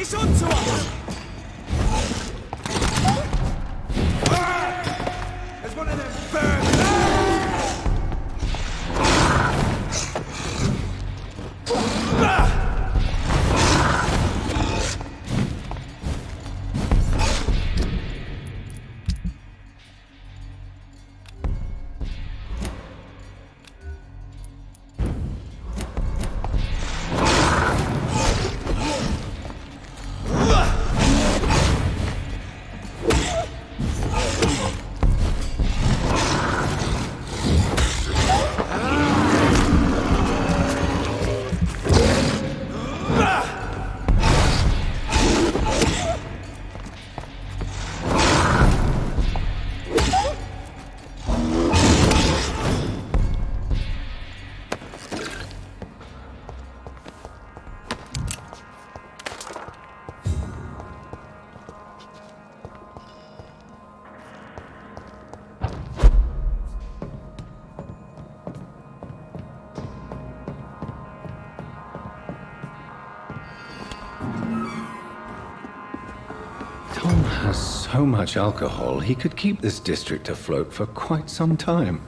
It's onto us! There's one of them birds! Tom has so much alcohol, he could keep this district afloat for quite some time.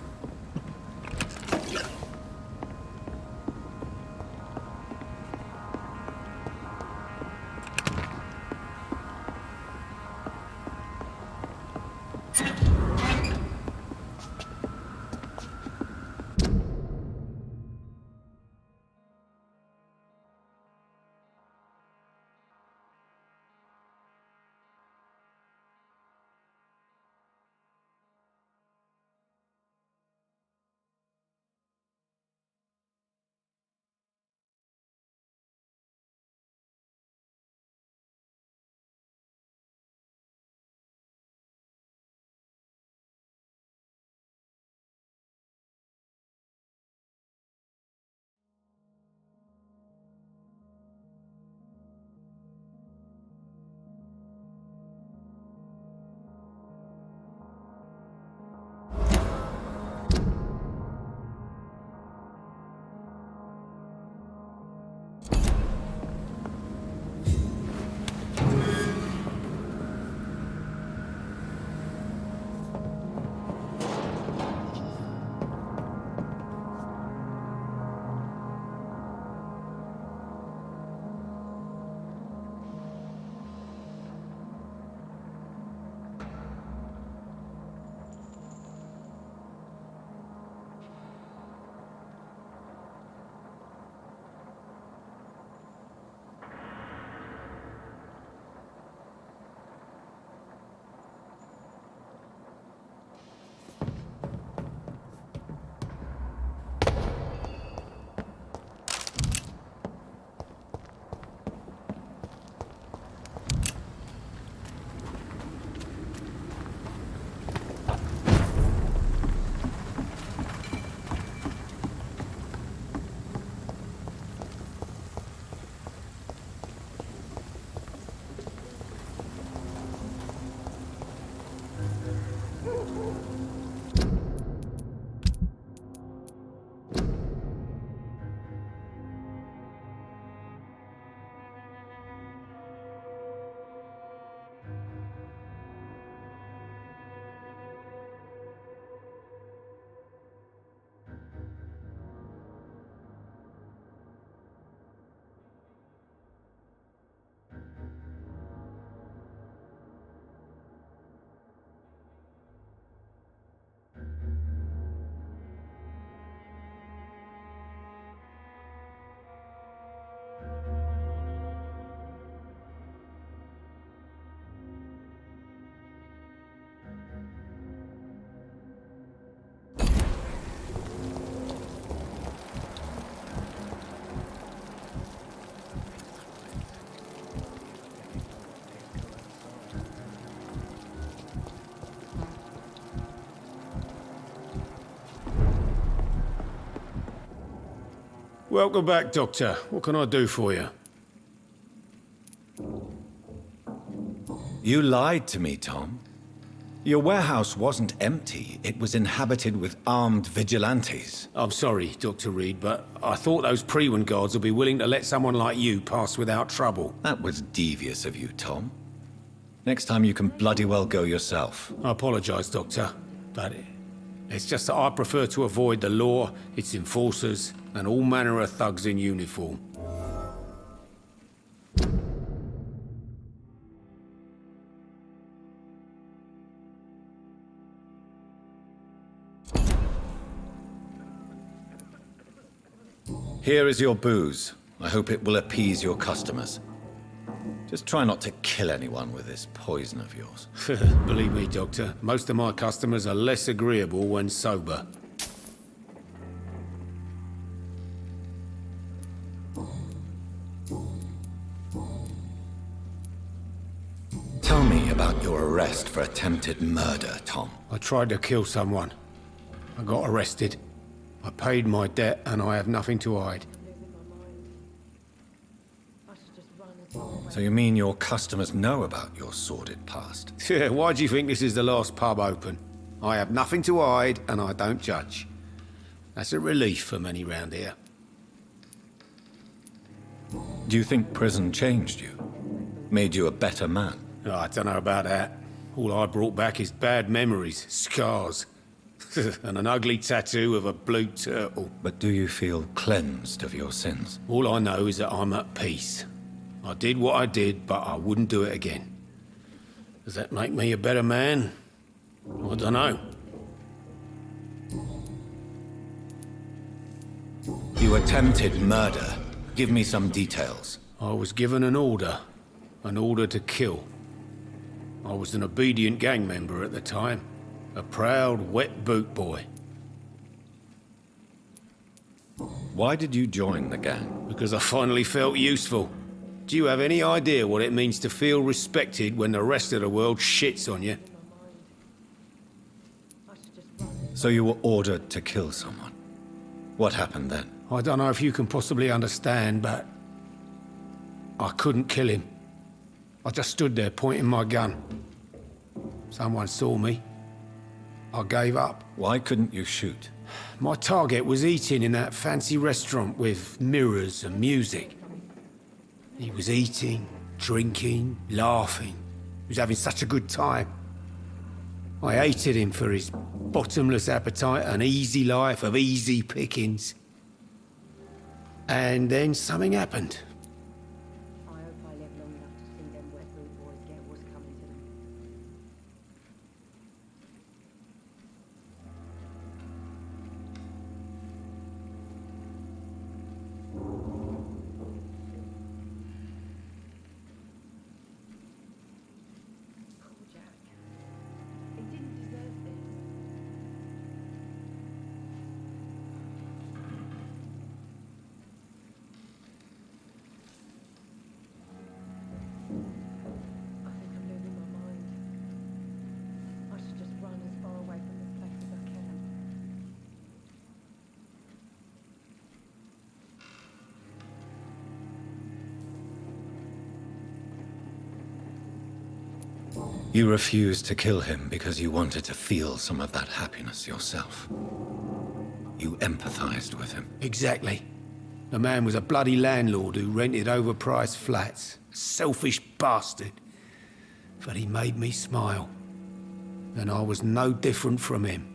Welcome back, Doctor. What can I do for you? You lied to me, Tom. Your warehouse wasn't empty. It was inhabited with armed vigilantes. I'm sorry, Dr. Reed, but I thought those Prewen guards would be willing to let someone like you pass without trouble. That was devious of you, Tom. Next time you can bloody well go yourself. I apologize, Doctor, but it's just that I prefer to avoid the law, its enforcers, and all manner of thugs in uniform. Here is your booze. I hope it will appease your customers. Just try not to kill anyone with this poison of yours. Believe me, Doctor, most of my customers are less agreeable when sober. Tell me about your arrest for attempted murder, Tom. I tried to kill someone. I got arrested. I paid my debt and I have nothing to hide. So you mean your customers know about your sordid past? Yeah, why do you think this is the last pub open? I have nothing to hide and I don't judge. That's a relief for many round here. Do you think prison changed you? Made you a better man? Oh, I don't know about that. All I brought back is bad memories, scars, and an ugly tattoo of a blue turtle. But do you feel cleansed of your sins? All I know is that I'm at peace. I did what I did, but I wouldn't do it again. Does that make me a better man? I don't know. You attempted murder. Give me some details. I was given an order to kill. I was an obedient gang member at the time, a proud, wet boot boy. Why did you join the gang? Because I finally felt useful. Do you have any idea what it means to feel respected when the rest of the world shits on you? So you were ordered to kill someone. What happened then? I don't know if you can possibly understand, but I couldn't kill him. I just stood there pointing my gun. Someone saw me. I gave up. Why couldn't you shoot? My target was eating in that fancy restaurant with mirrors and music. He was eating, drinking, laughing. He was having such a good time. I hated him for his bottomless appetite and easy life of easy pickings. And then something happened. I hope I live long enough to see them wet boot boys get what's coming to them. Poor Jack. He didn't deserve this. I think I'm losing my mind. I should just run as far away from this place as I can. You refused to kill him because you wanted to feel some of that happiness yourself. You empathized with him. Exactly. The man was a bloody landlord who rented overpriced flats. A selfish bastard. But he made me smile. And I was no different from him.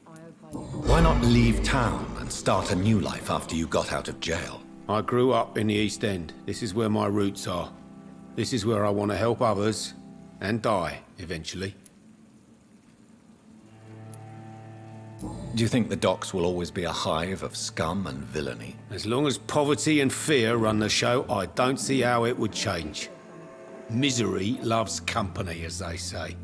I hope I live. Why not leave town and start a new life after you got out of jail? I grew up in the East End. This is where my roots are. This is where I want to help others and die, eventually. Do you think the docks will always be a hive of scum and villainy? As long as poverty and fear run the show, I don't see how it would change. Misery loves company, as they say.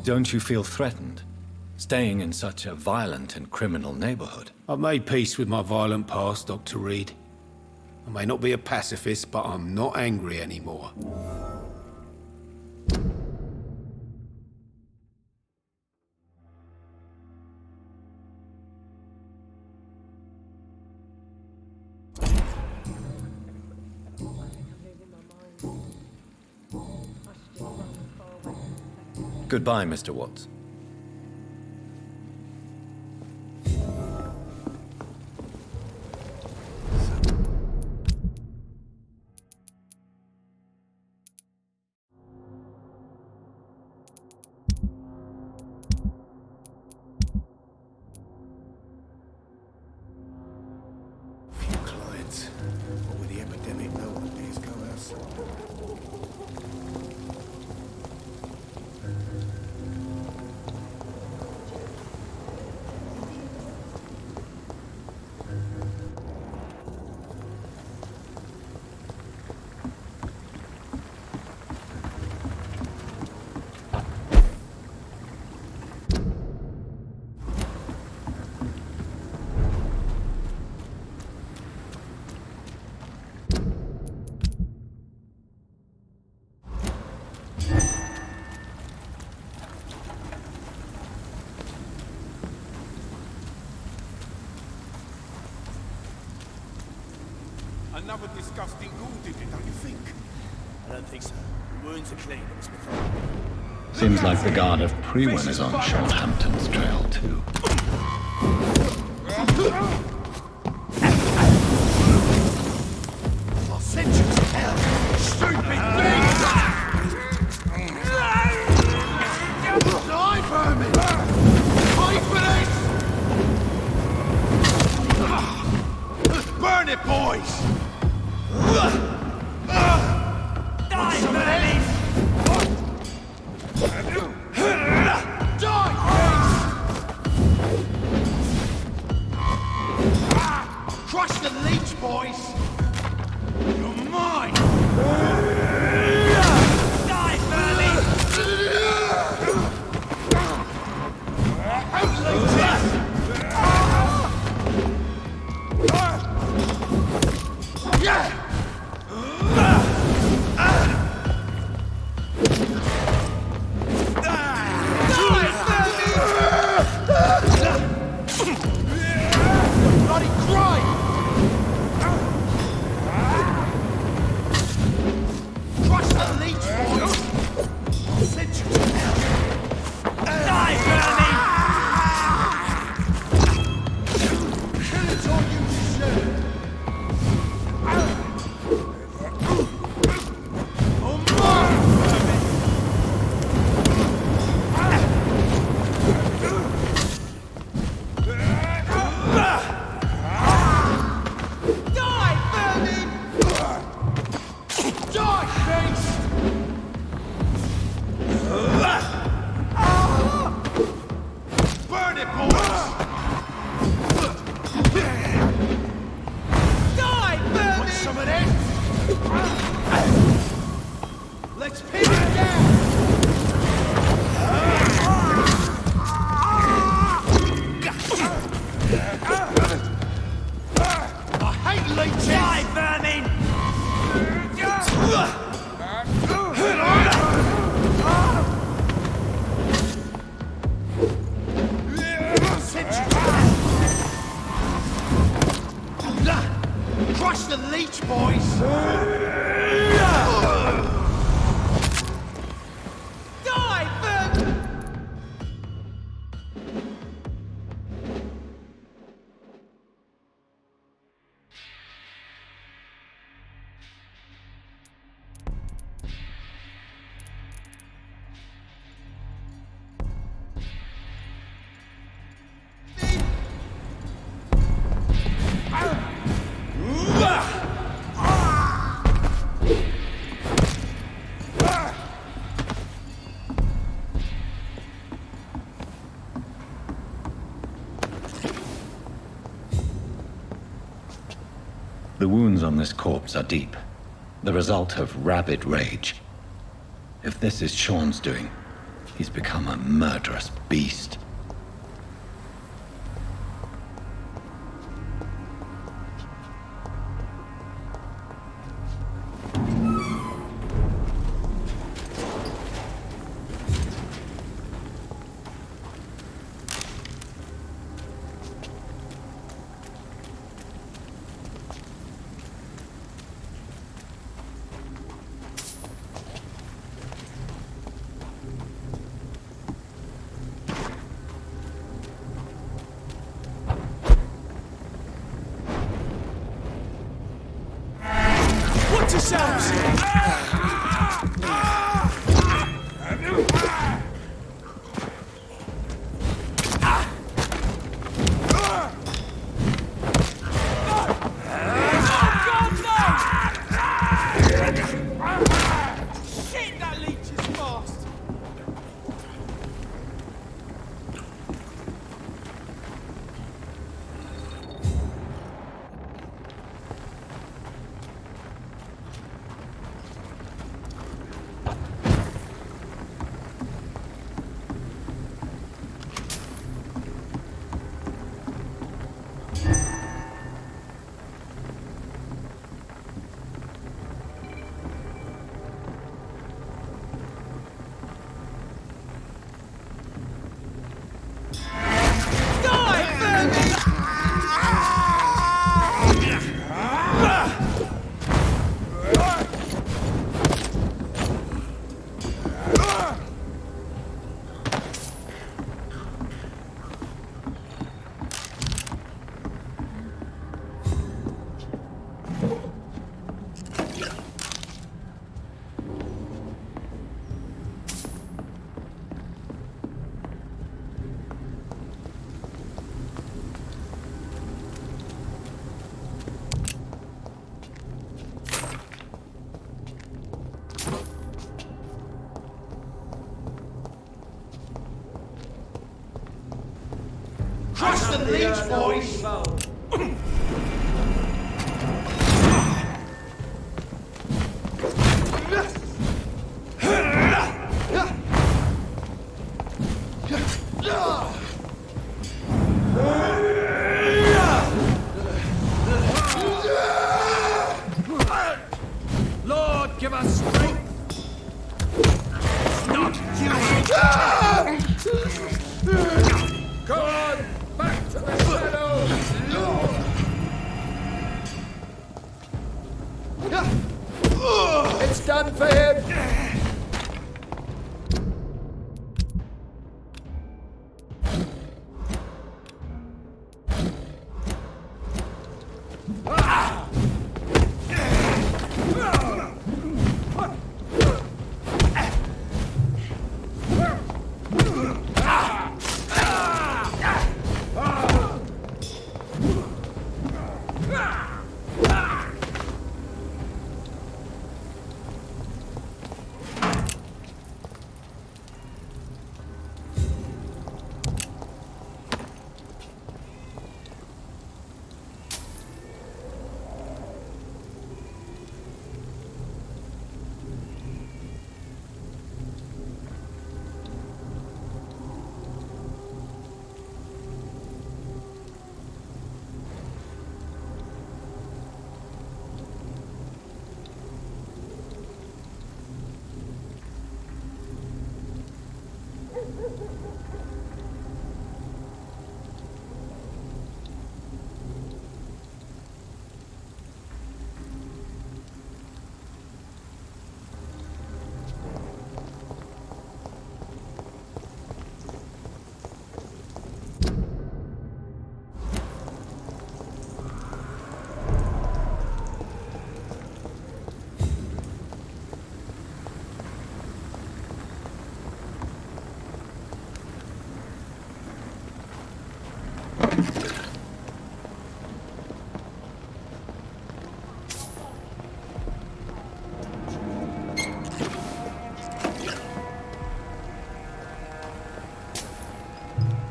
Don't you feel threatened? Staying in such a violent and criminal neighborhood? I've made peace with my violent past, Dr. Reed. I may not be a pacifist, but I'm not angry anymore. Goodbye, Mr. Watts. Few clients. What with the epidemic, no one dares go outside. Another disgusting ghoul did it, don't you think? I don't think so. The wounds are clean. It was pathology. Seems like the guard of Prewin is on Sean Hampton's trail, too. I'll send you to hell, stupid thing! Die, vermin! Fight for this! Burn it, boys! Die, vermin! Crush the leech, boys! You're mine! Die, Burley! Yeah! Bloody cry! Crush the leech, boys! I'll send you to hell! Die, Bernie! Kill it all you deserve! Oh, burn it, boys! Die, Bernie! Want some of this? Let's pin it down! I hate leeches! Die, vermin! Crush the leech, boys! Die, vermin! The wounds on this corpse are deep, the result of rabid rage. If this is Sean's doing, he's become a murderous beast. Crush the leech, boys! Lord, give us strength! It's not you! Go on! Back to the shadows! It's done for him!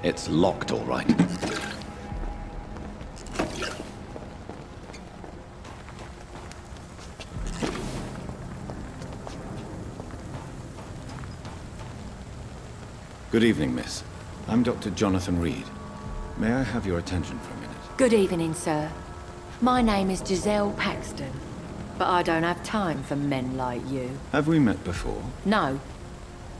It's locked, all right. Good evening, miss. I'm Dr. Jonathan Reed. May I have your attention for a minute? Good evening, sir. My name is Giselle Paxton, but I don't have time for men like you. Have we met before? No,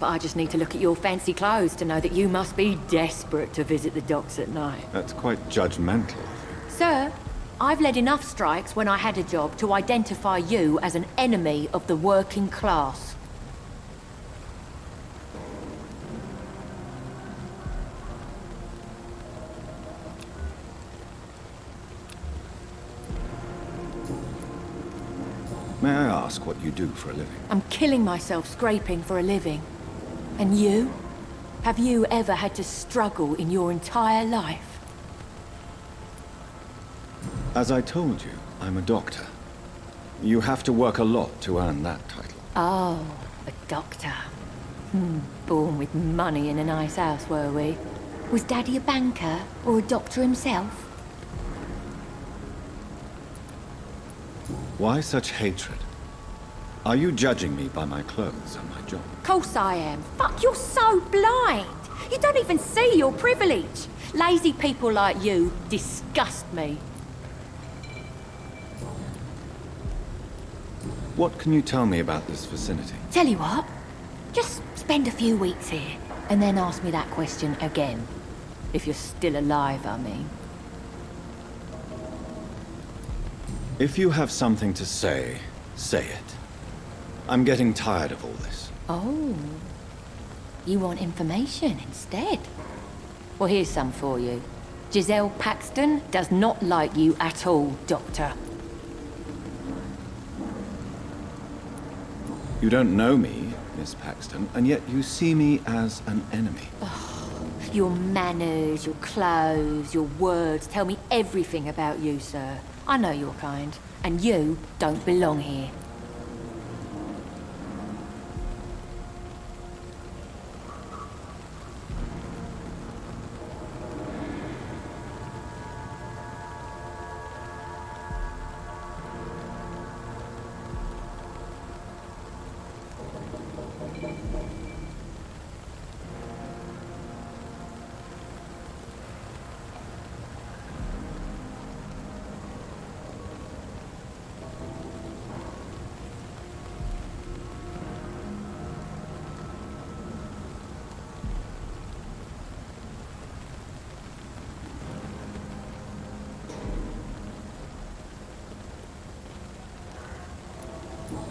but I just need to look at your fancy clothes to know that you must be desperate to visit the docks at night. That's quite judgmental of you. Sir, I've led enough strikes when I had a job to identify you as an enemy of the working class. May I ask what you do for a living? I'm killing myself scraping for a living. And you? Have you ever had to struggle in your entire life? As I told you, I'm a doctor. You have to work a lot to earn that title. Oh, a doctor. Born with money in a nice house, were we? Was Daddy a banker or a doctor himself? Why such hatred? Are you judging me by my clothes and my job? Course I am. Fuck, you're so blind. You don't even see your privilege. Lazy people like you disgust me. What can you tell me about this vicinity? Tell you what, just spend a few weeks here, and then ask me that question again. If you're still alive, I mean. If you have something to say, say it. I'm getting tired of all this. Oh. You want information instead? Well, here's some for you. Giselle Paxton does not like you at all, Doctor. You don't know me, Miss Paxton, and yet you see me as an enemy. Your manners, your clothes, your words tell me everything about you, sir. I know your kind, and you don't belong here.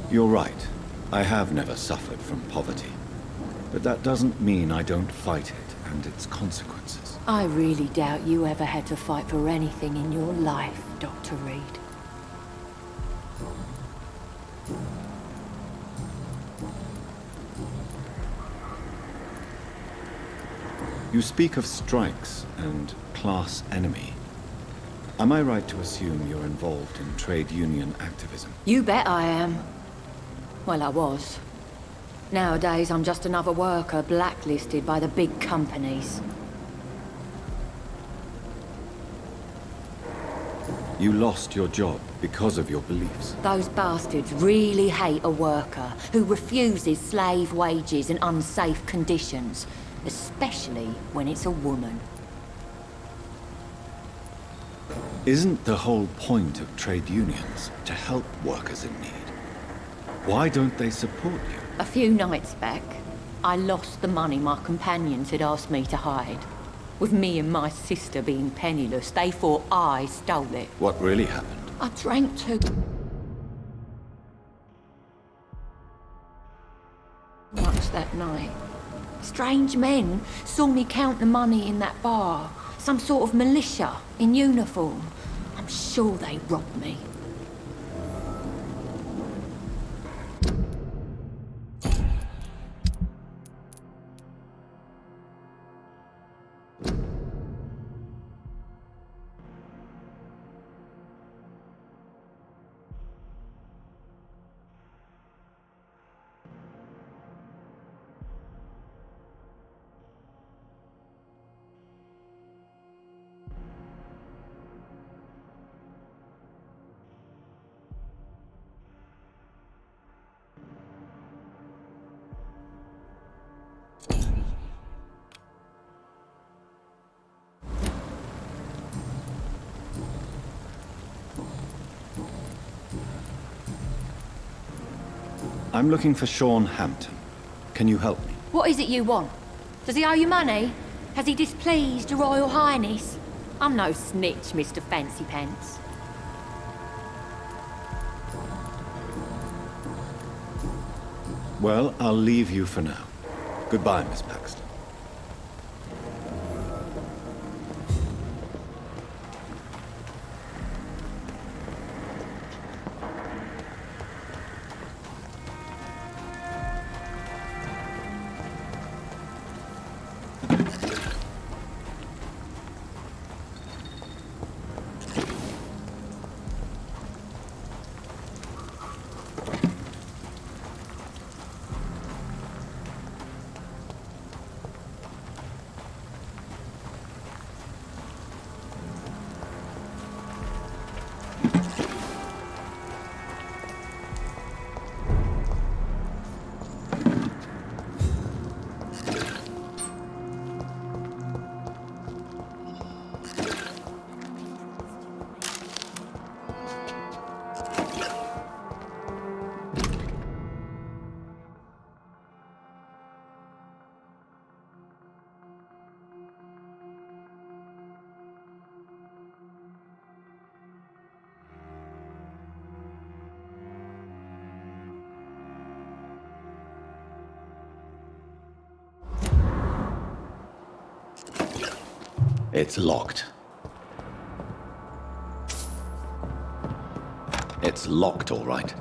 You're right. I have never suffered from poverty. But that doesn't mean I don't fight it and its consequences. I really doubt you ever had to fight for anything in your life, Dr. Reed. You speak of strikes and class enemy. Am I right to assume you're involved in trade union activism? You bet I am. Well, I was. Nowadays, I'm just another worker blacklisted by the big companies. You lost your job because of your beliefs. Those bastards really hate a worker who refuses slave wages and unsafe conditions, especially when it's a woman. Isn't the whole point of trade unions to help workers in need? Why don't they support you? A few nights back, I lost the money my companions had asked me to hide. With me and my sister being penniless, they thought I stole it. What really happened? I drank too much that night. Strange men saw me count the money in that bar. Some sort of militia in uniform. I'm sure they robbed me. I'm looking for Sean Hampton. Can you help me? What is it you want? Does he owe you money? Has he displeased your Royal Highness? I'm no snitch, Mr. Fancy Pants. Well, I'll leave you for now. Goodbye, Miss Paxton. It's locked. It's locked, all right.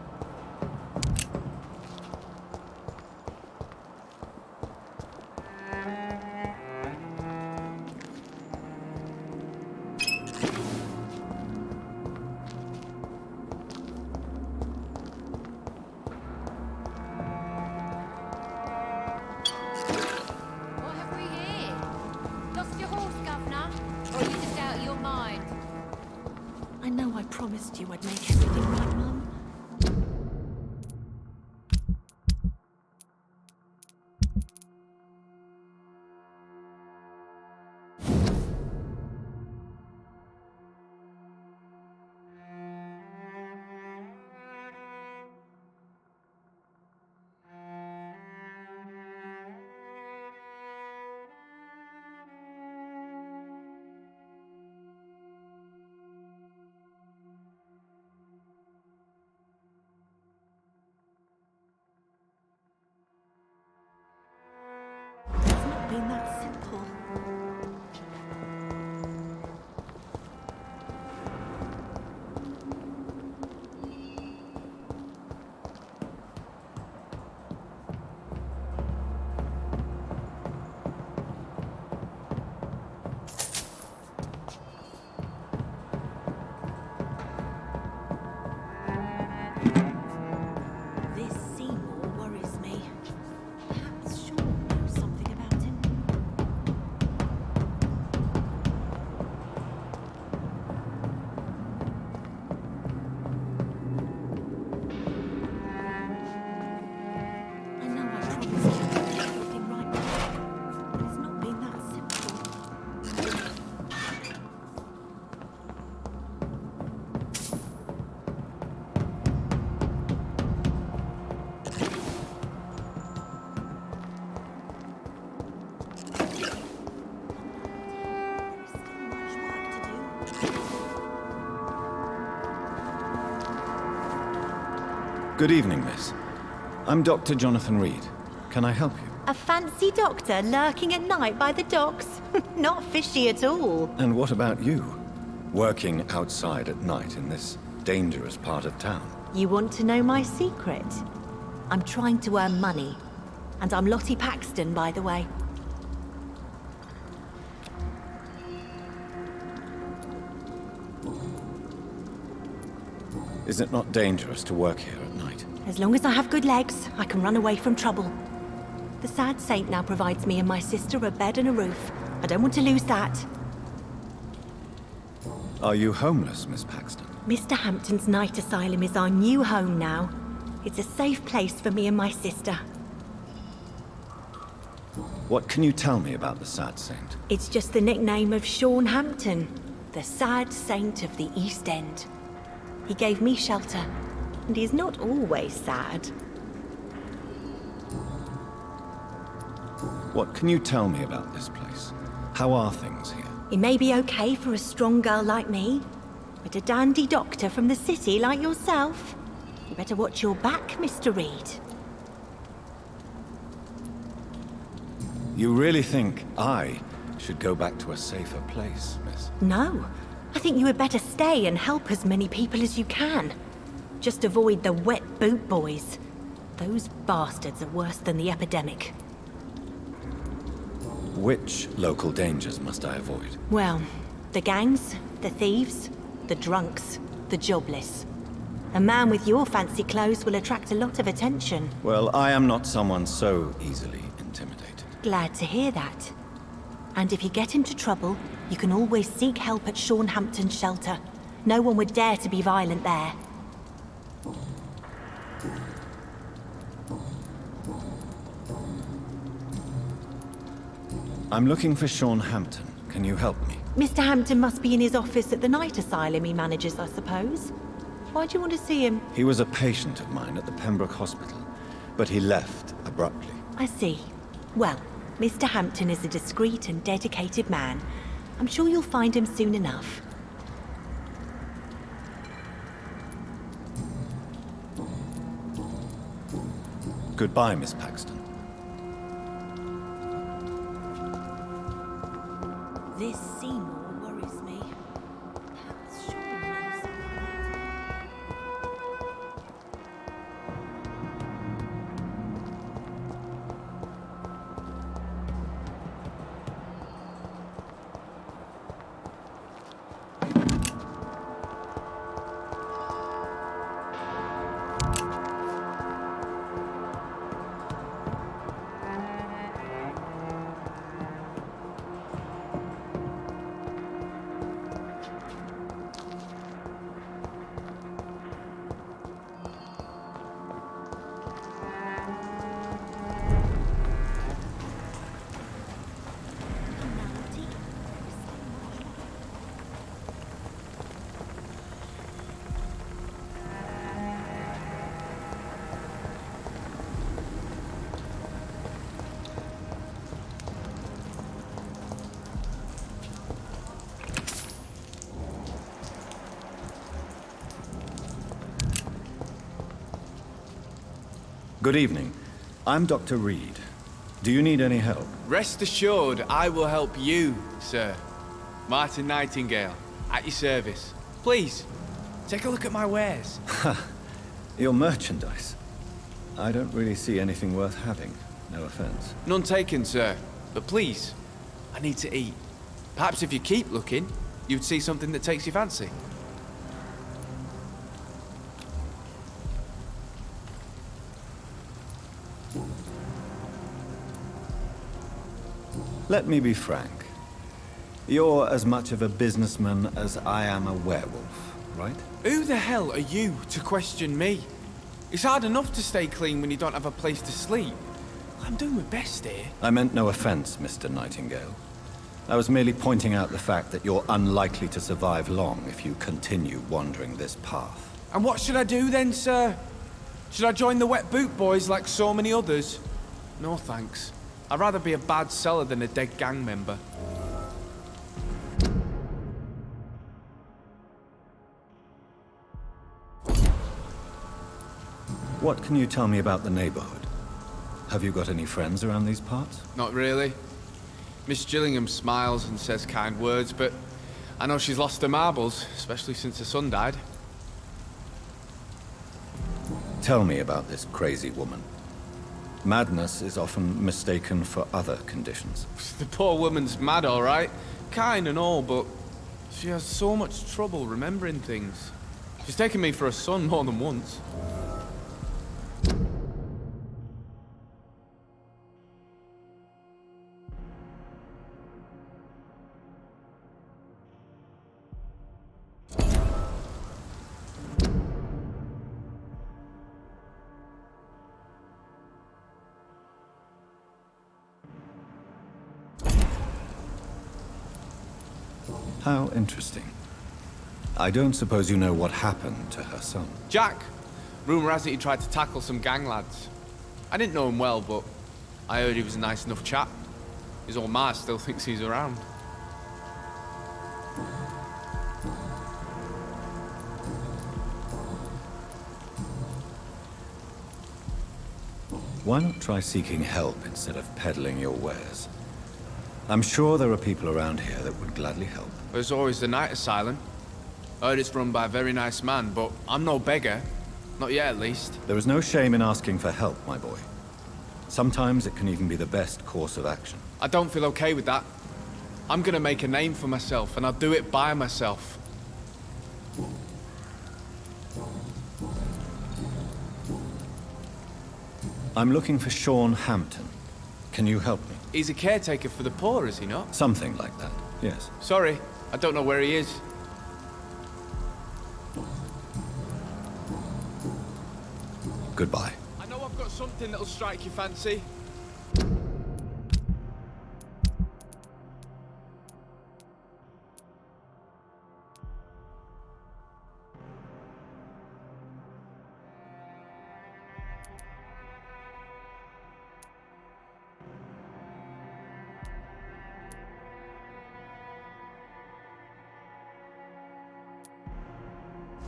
What have we here? Lost your horse, Governor? Or are you just out of your mind? I know I promised you I'd make everything right, Mum. Good evening, miss. I'm Dr. Jonathan Reed. Can I help you? A fancy doctor lurking at night by the docks? Not fishy at all. And what about you? Working outside at night in this dangerous part of town? You want to know my secret? I'm trying to earn money. And I'm Lottie Paxton, by the way. Is it not dangerous to work here at night? As long as I have good legs, I can run away from trouble. The sad saint now provides me and my sister a bed and a roof. I don't want to lose that. Are you homeless, Miss Paxton? Mr. Hampton's night asylum is our new home now. It's a safe place for me and my sister. What can you tell me about the Sad Saint? It's just the nickname of Sean Hampton, the sad saint of the East End. He gave me shelter, and he's not always sad. What can you tell me about this place? How are things here? It may be okay for a strong girl like me, but a dandy doctor from the city like yourself, you better watch your back, Mr. Reed. You really think I should go back to a safer place, miss? No, I think you had better stay and help as many people as you can. Just avoid the wet boot boys. Those bastards are worse than the epidemic. Which local dangers must I avoid? Well, the gangs, the thieves, the drunks, the jobless. A man with your fancy clothes will attract a lot of attention. Well, I am not someone so easily intimidated. Glad to hear that. And if you get into trouble, you can always seek help at Sean Hampton's shelter. No one would dare to be violent there. I'm looking for Sean Hampton. Can you help me? Mr. Hampton must be in his office at the night asylum he manages, I suppose. Why do you want to see him? He was a patient of mine at the Pembroke Hospital, but he left abruptly. I see. Well, Mr. Hampton is a discreet and dedicated man. I'm sure you'll find him soon enough. Goodbye, Miss Paxton. This Seymour worries me. Perhaps Sean knows something. Good evening. I'm Dr. Reed. Do you need any help? Rest assured, I will help you, sir. Martin Nightingale, at your service. Please, take a look at my wares. Your merchandise. I don't really see anything worth having. No offense. None taken, sir. But please, I need to eat. Perhaps if you keep looking, you'd see something that takes your fancy. Let me be frank. You're as much of a businessman as I am a werewolf, right? Who the hell are you to question me? It's hard enough to stay clean when you don't have a place to sleep. I'm doing my best here. I meant no offense, Mr. Nightingale. I was merely pointing out the fact that you're unlikely to survive long if you continue wandering this path. And what should I do then, sir? Should I join the wet boot boys like so many others? No thanks. I'd rather be a bad seller than a dead gang member. What can you tell me about the neighborhood? Have you got any friends around these parts? Not really. Miss Gillingham smiles and says kind words, but I know she's lost her marbles, especially since her son died. Tell me about this crazy woman. Madness is often mistaken for other conditions. The poor woman's mad, all right. Kind and all, but she has so much trouble remembering things. She's taken me for a son more than once. How interesting. I don't suppose you know what happened to her son. Jack! Rumour has it he tried to tackle some gang lads. I didn't know him well, but I heard he was a nice enough chap. His old ma still thinks he's around. Why not try seeking help instead of peddling your wares? I'm sure there are people around here that would gladly help. There's always the night asylum. I heard it's run by a very nice man, but I'm no beggar. Not yet, at least. There is no shame in asking for help, my boy. Sometimes it can even be the best course of action. I don't feel okay with that. I'm gonna make a name for myself, and I'll do it by myself. I'm looking for Sean Hampton. Can you help me? He's a caretaker for the poor, is he not? Something like that, yes. Sorry, I don't know where he is. Goodbye. I know I've got something that'll strike your fancy.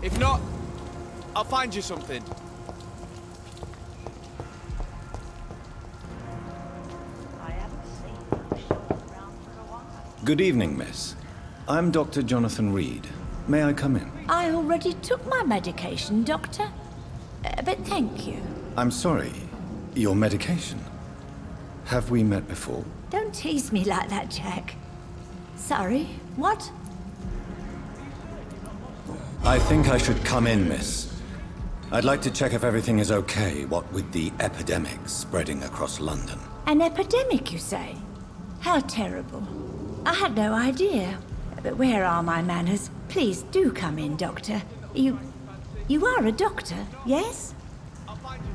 If not, I'll find you something. Good evening, miss. I'm Dr. Jonathan Reed. May I come in? I already took my medication, Doctor. But thank you. I'm sorry. Your medication? Have we met before? Don't tease me like that, Jack. Sorry, what? I think I should come in, miss. I'd like to check if everything is okay, what with the epidemic spreading across London. An epidemic, you say? How terrible. I had no idea. But where are my manners? Please do come in, Doctor. You are a doctor, yes? I'll find you.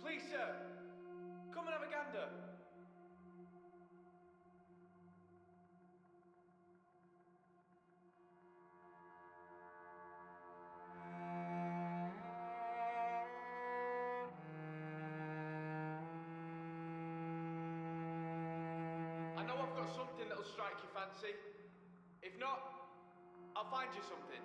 Please, sir, come and have a gander. I know I've got something that'll strike your fancy. If not, I'll find you something.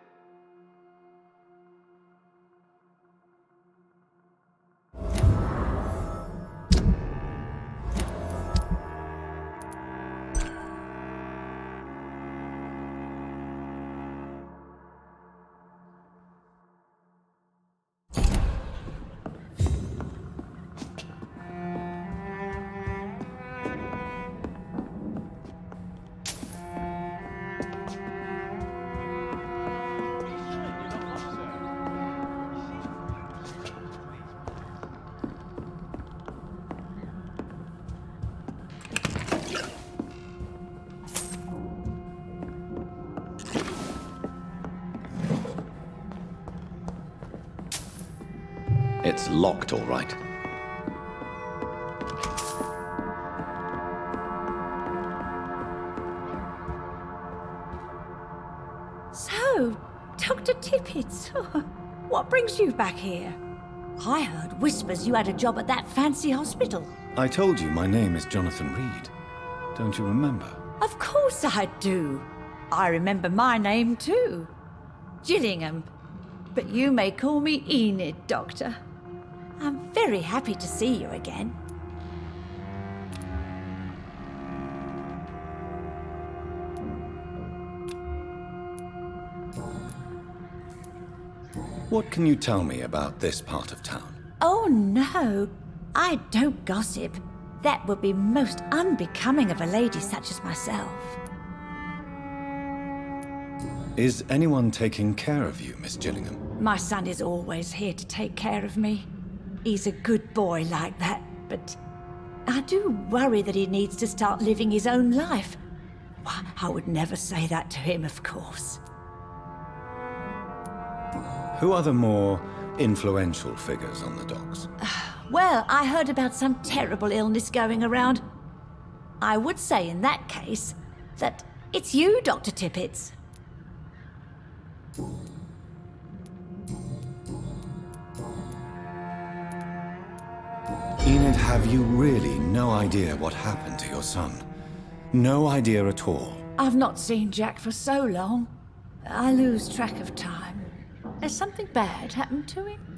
It's locked, all right. So, Dr. Tippets, what brings you back here? I heard whispers you had a job at that fancy hospital. I told you my name is Jonathan Reed. Don't you remember? Of course I do. I remember my name too. Gillingham. But you may call me Enid, Doctor. I'm very happy to see you again. What can you tell me about this part of town? Oh no, I don't gossip. That would be most unbecoming of a lady such as myself. Is anyone taking care of you, Miss Gillingham? My son is always here to take care of me. He's a good boy like that, but I do worry that he needs to start living his own life. Why, I would never say that to him, of course. Who are the more influential figures on the docks? Well, I heard about some terrible illness going around. I would say in that case that it's you, Dr. Tippets. Enid, have you really no idea what happened to your son? No idea at all? I've not seen Jack for so long. I lose track of time. Has something bad happened to him?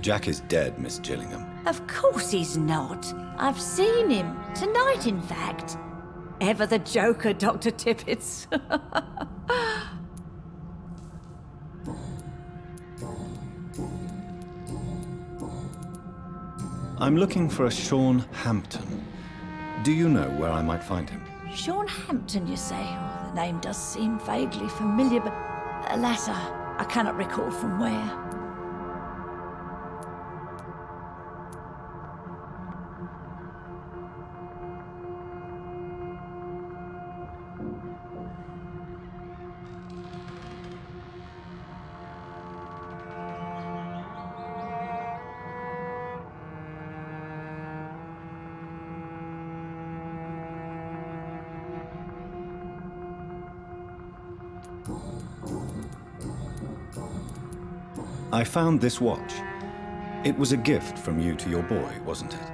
Jack is dead, Miss Gillingham. Of course he's not. I've seen him. Tonight, in fact. Ever the joker, Dr. Tippets. I'm looking for a Sean Hampton. Do you know where I might find him? Sean Hampton, you say? Oh, the name does seem vaguely familiar, but alas, I cannot recall from where. I found this watch. It was a gift from you to your boy, wasn't it?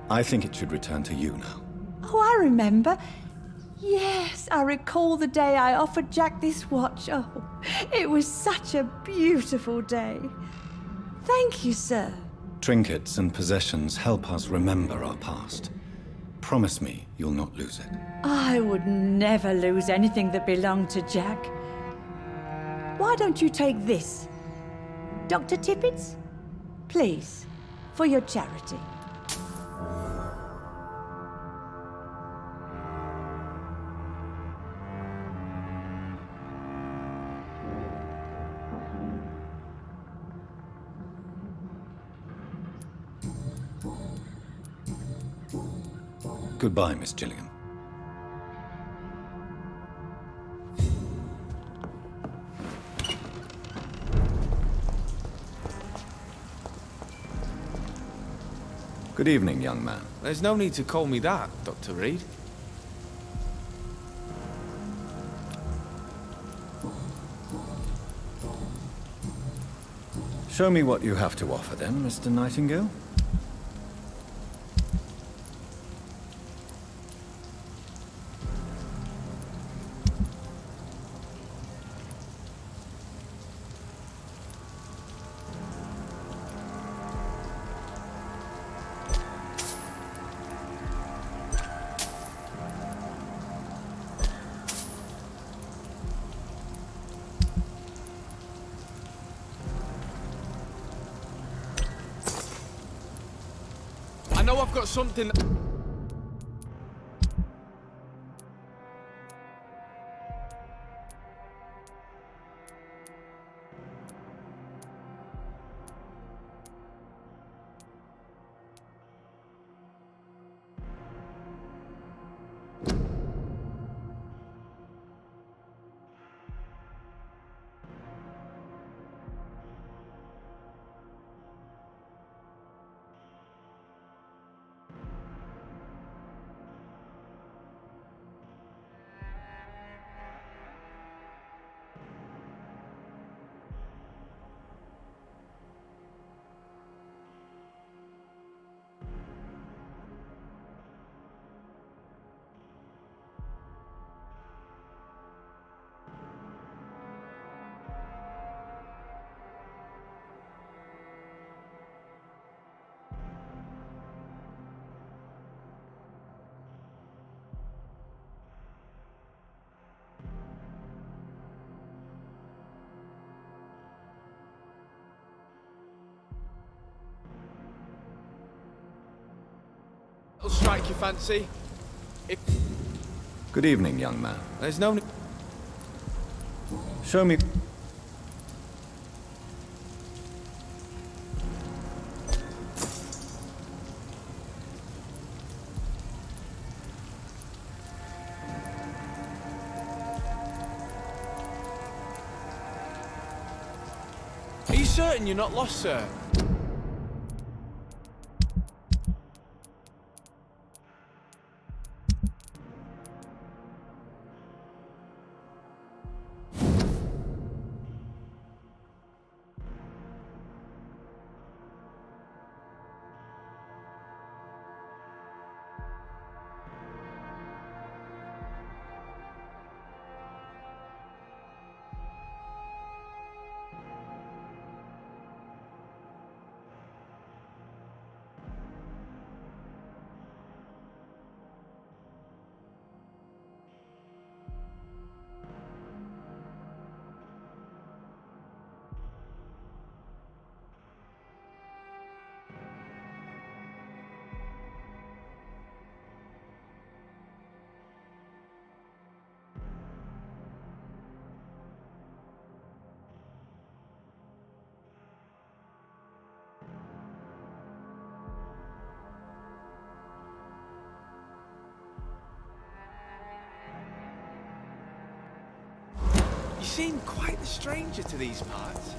I think it should return to you now. Oh, I remember. Yes, I recall the day I offered Jack this watch. Oh, it was such a beautiful day. Thank you, sir. Trinkets and possessions help us remember our past. Promise me you'll not lose it. I would never lose anything that belonged to Jack. Why don't you take this? Dr. Tippets? Please, for your charity. Goodbye, Miss Gillingham. Good evening, young man. There's no need to call me that, Dr. Reed. Show me what you have to offer then, Mr. Nightingale. I know I've got something... It'll strike your fancy. Good evening, young man. There's no... Show me... Are you certain you're not lost, sir? You seem quite the stranger to these parts.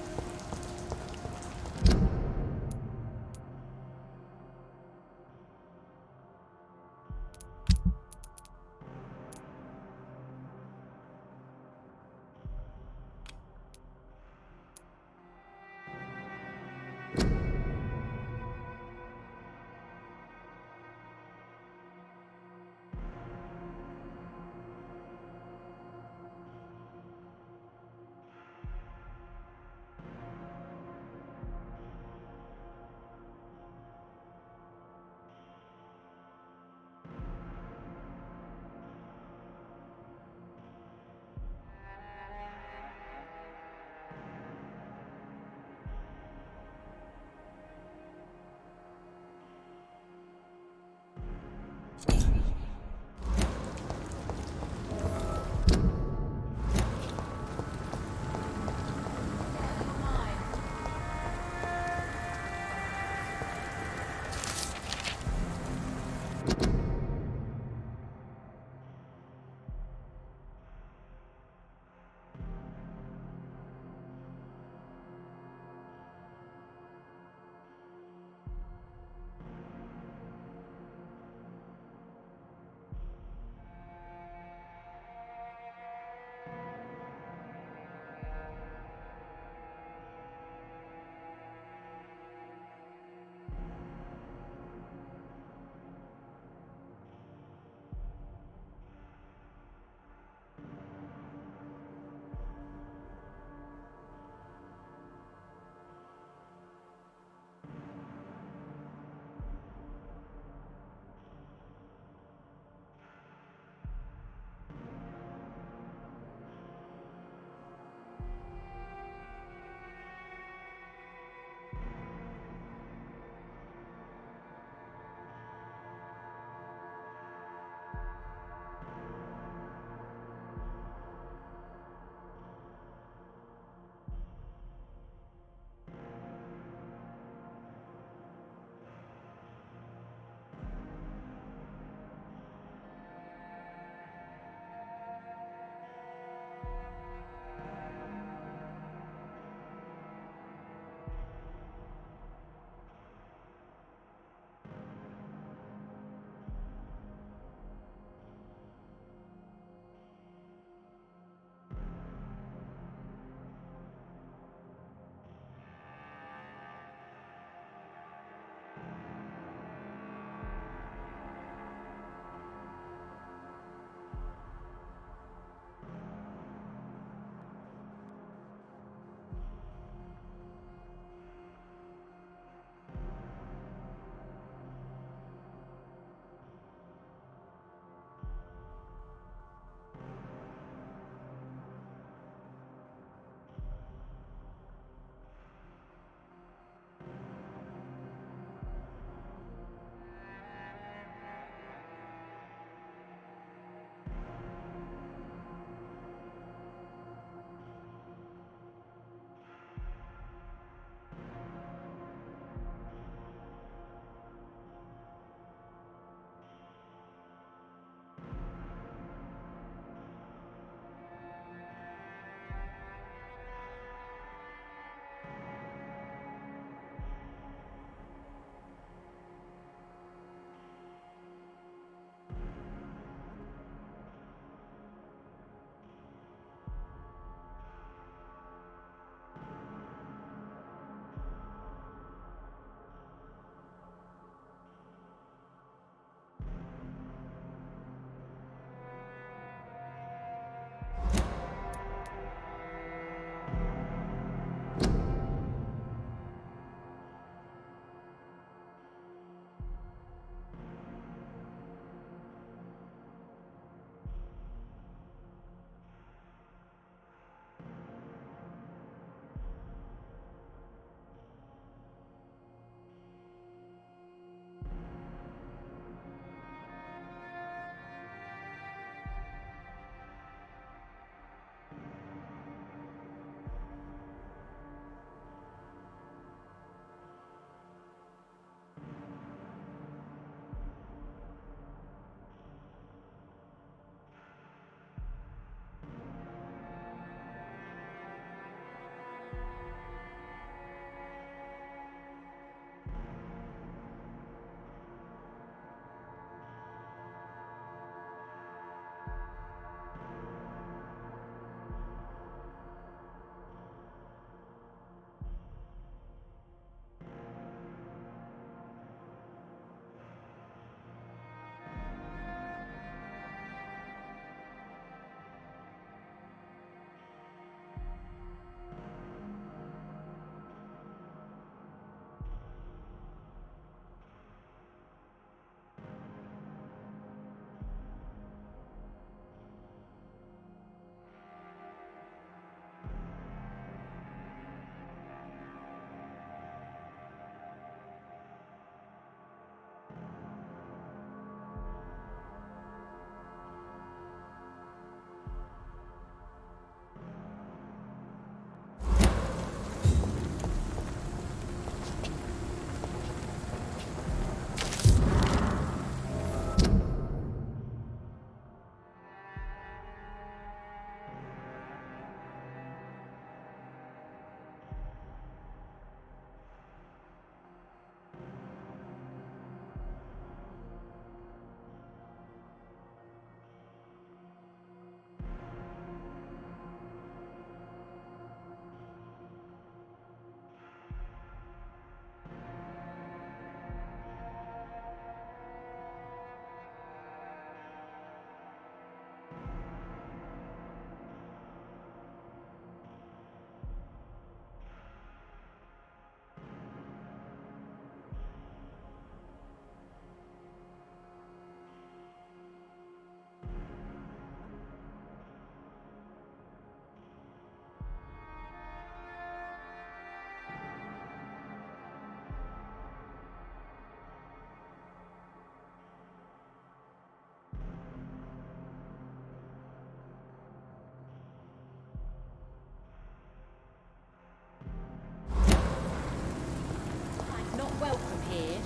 welcome here,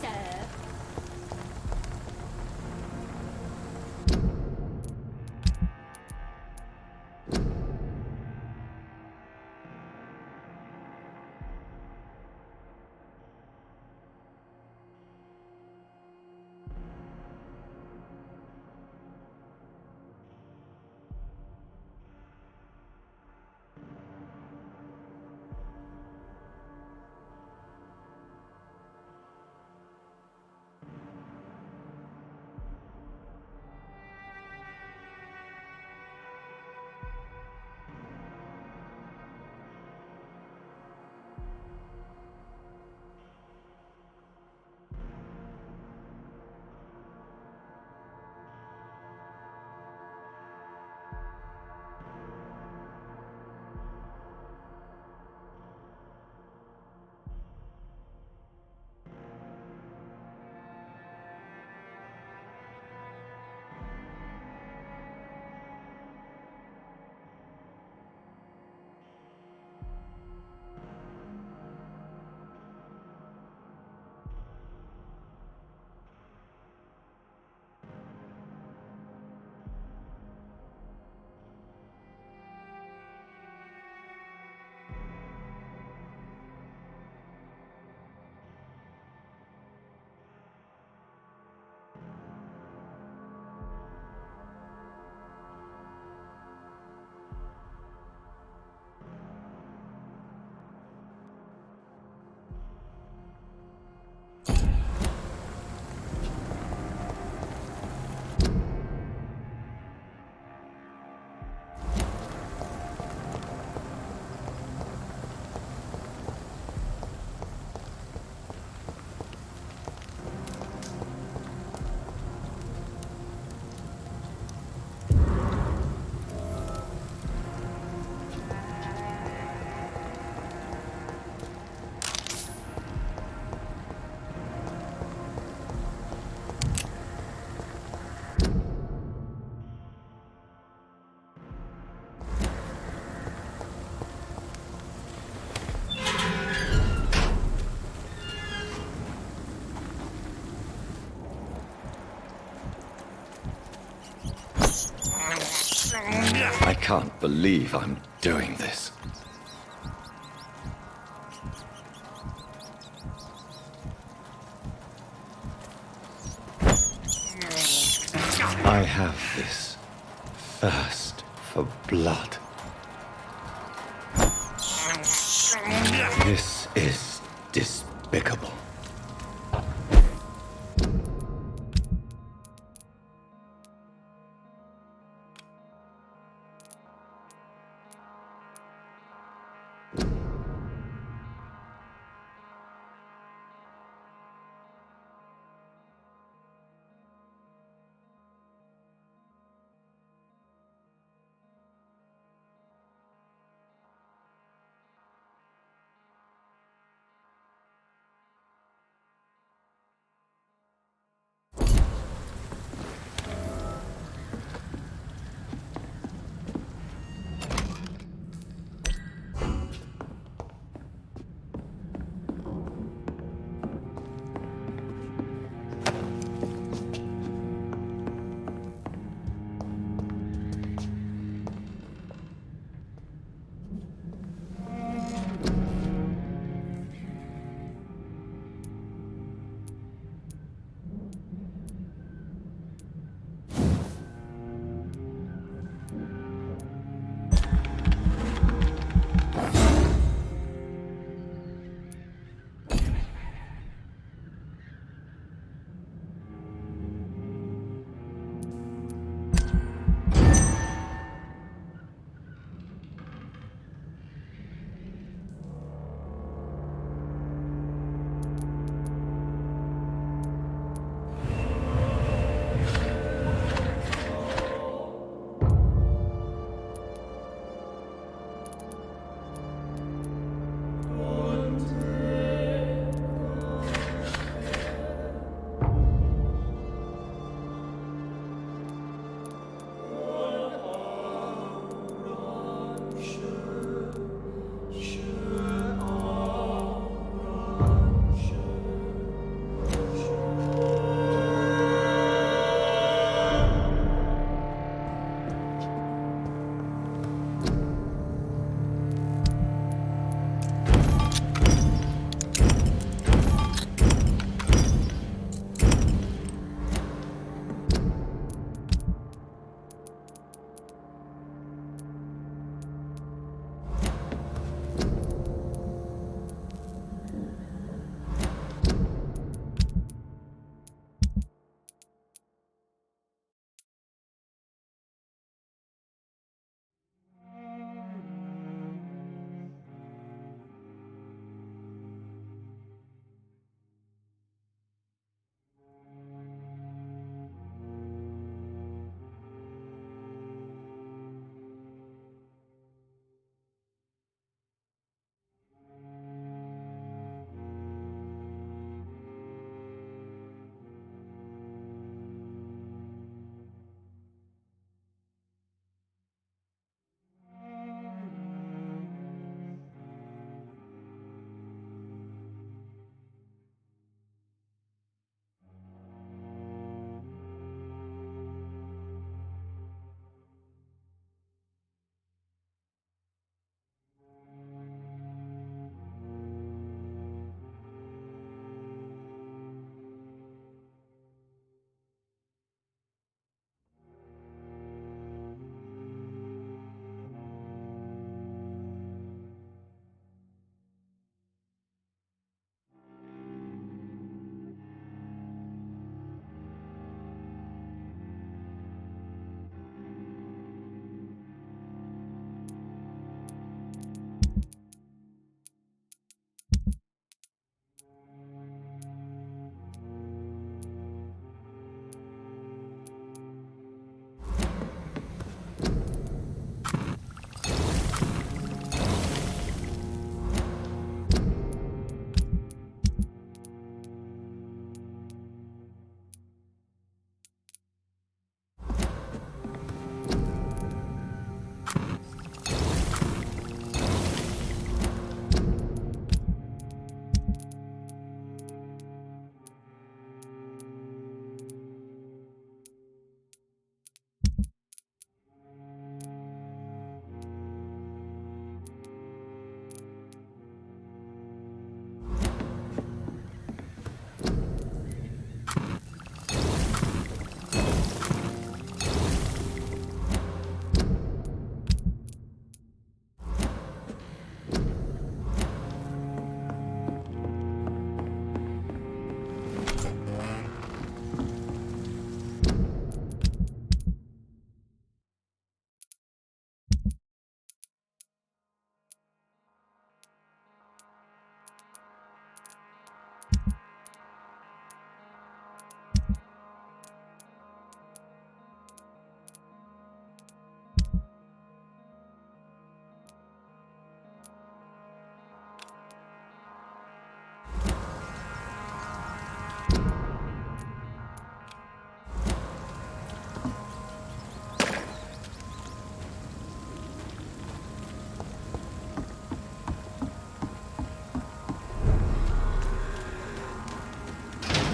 sir. I can't believe I'm doing this. I have this thirst for blood. This is despicable.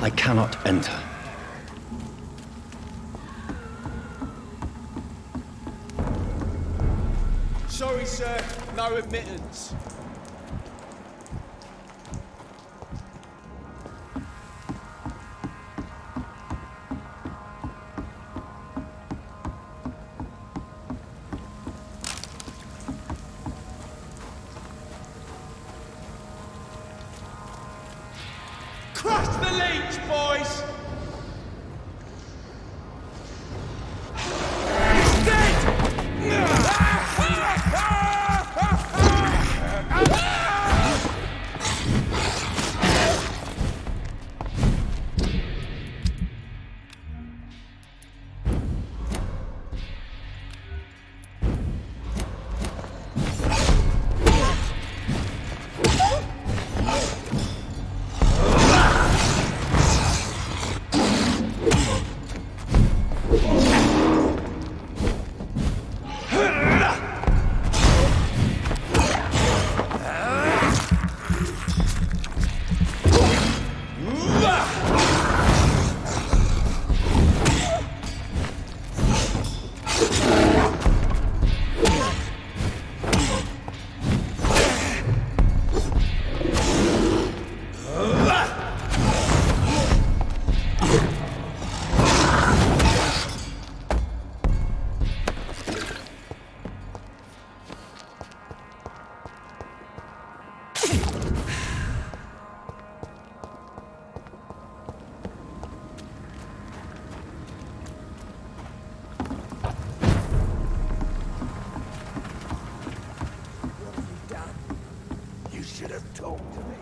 I cannot enter. Sorry, sir. No admittance. Crush the leech, boys! You should have talked to me.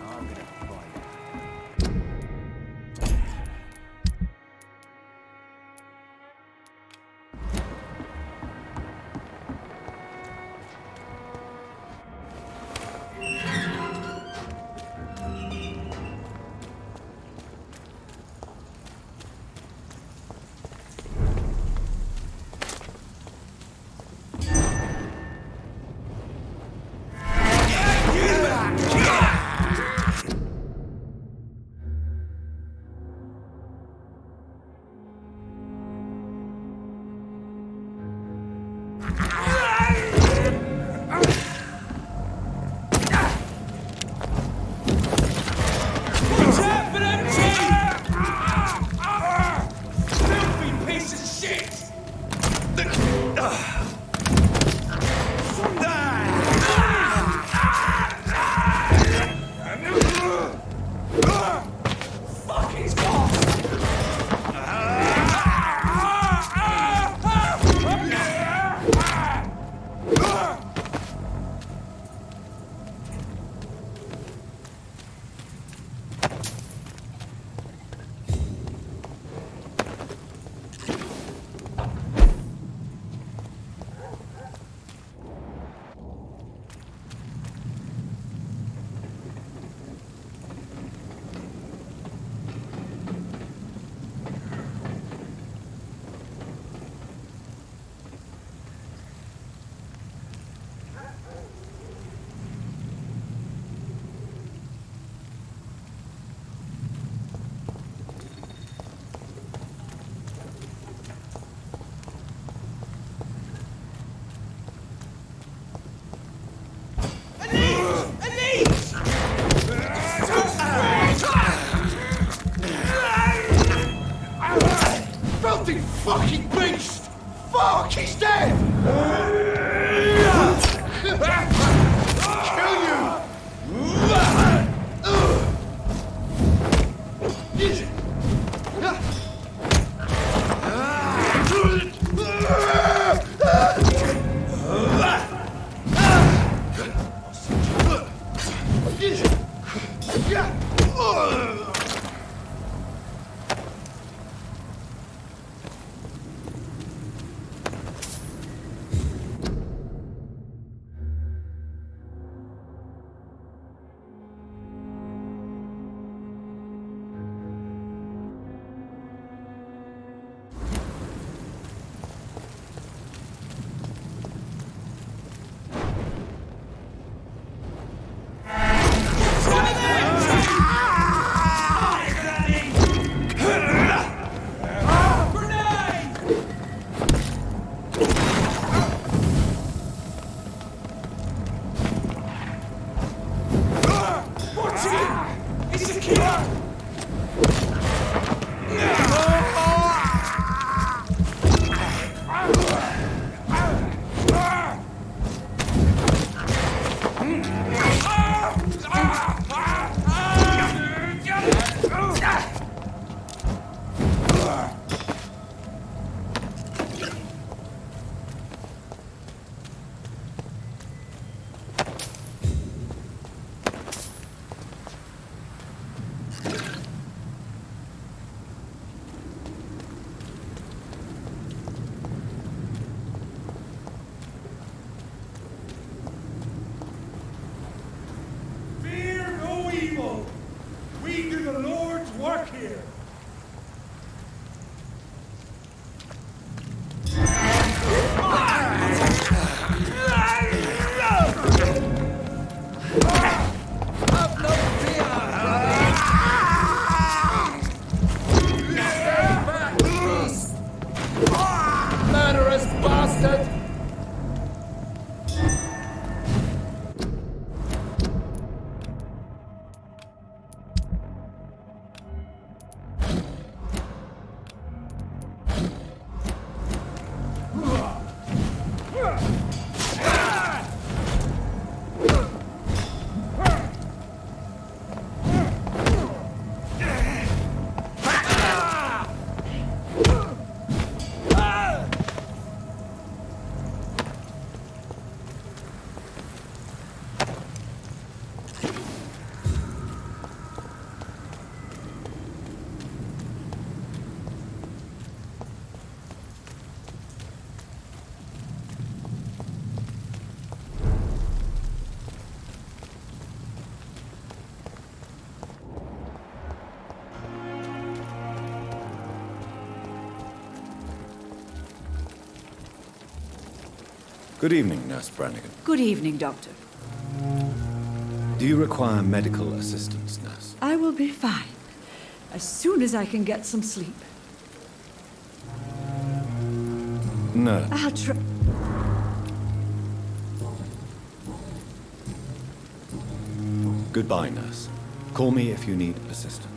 I'm gonna fight. Filthy fucking beast! Fuck, he's dead! Kill you! bastard! Good evening, Nurse Brannigan. Good evening, Doctor. Do you require medical assistance, Nurse? I will be fine. As soon as I can get some sleep. No. I'll try. Goodbye, Nurse. Call me if you need assistance.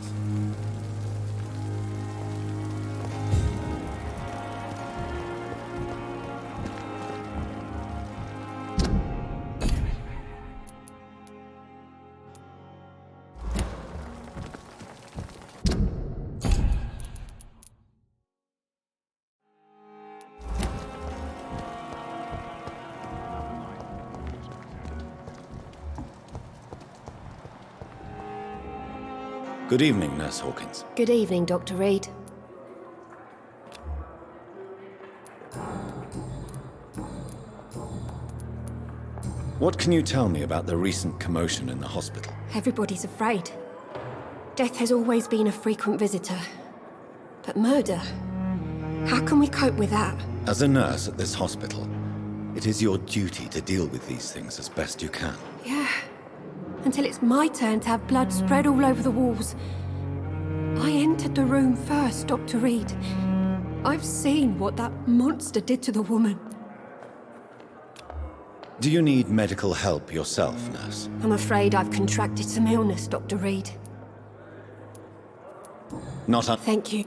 Good evening, Nurse Hawkins. Good evening, Dr. Reed. What can you tell me about the recent commotion in the hospital? Everybody's afraid. Death has always been a frequent visitor. But murder? How can we cope with that? As a nurse at this hospital, it is your duty to deal with these things as best you can. Yeah. Until it's my turn to have blood spread all over the walls. I entered the room first, Dr. Reed. I've seen what that monster did to the woman. Do you need medical help yourself, Nurse? I'm afraid I've contracted some illness, Dr. Reed. Not a... Thank you.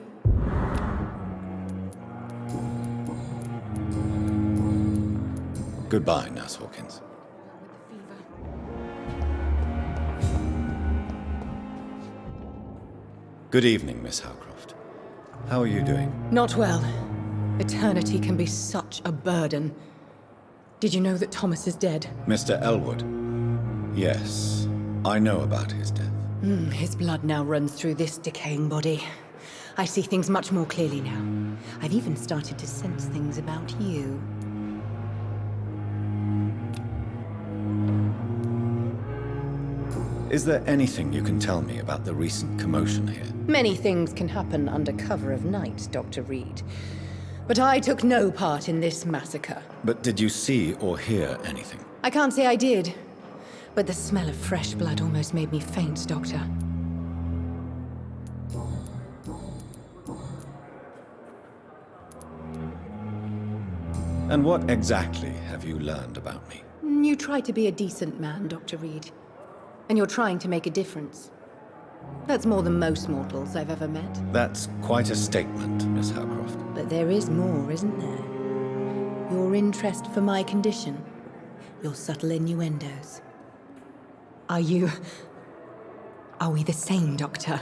Goodbye, Nurse Hawkins. Good evening, Miss Howcroft. How are you doing? Not well. Eternity can be such a burden. Did you know that Thomas is dead? Mr. Elwood? Yes, I know about his death. His blood now runs through this decaying body. I see things much more clearly now. I've even started to sense things about you. Is there anything you can tell me about the recent commotion here? Many things can happen under cover of night, Dr. Reed. But I took no part in this massacre. But did you see or hear anything? I can't say I did. But the smell of fresh blood almost made me faint, Doctor. And what exactly have you learned about me? You try to be a decent man, Dr. Reed. And you're trying to make a difference. That's more than most mortals I've ever met. That's quite a statement, Miss Howcroft. But there is more, isn't there? Your interest for my condition. Your subtle innuendos. Are we the same, Doctor?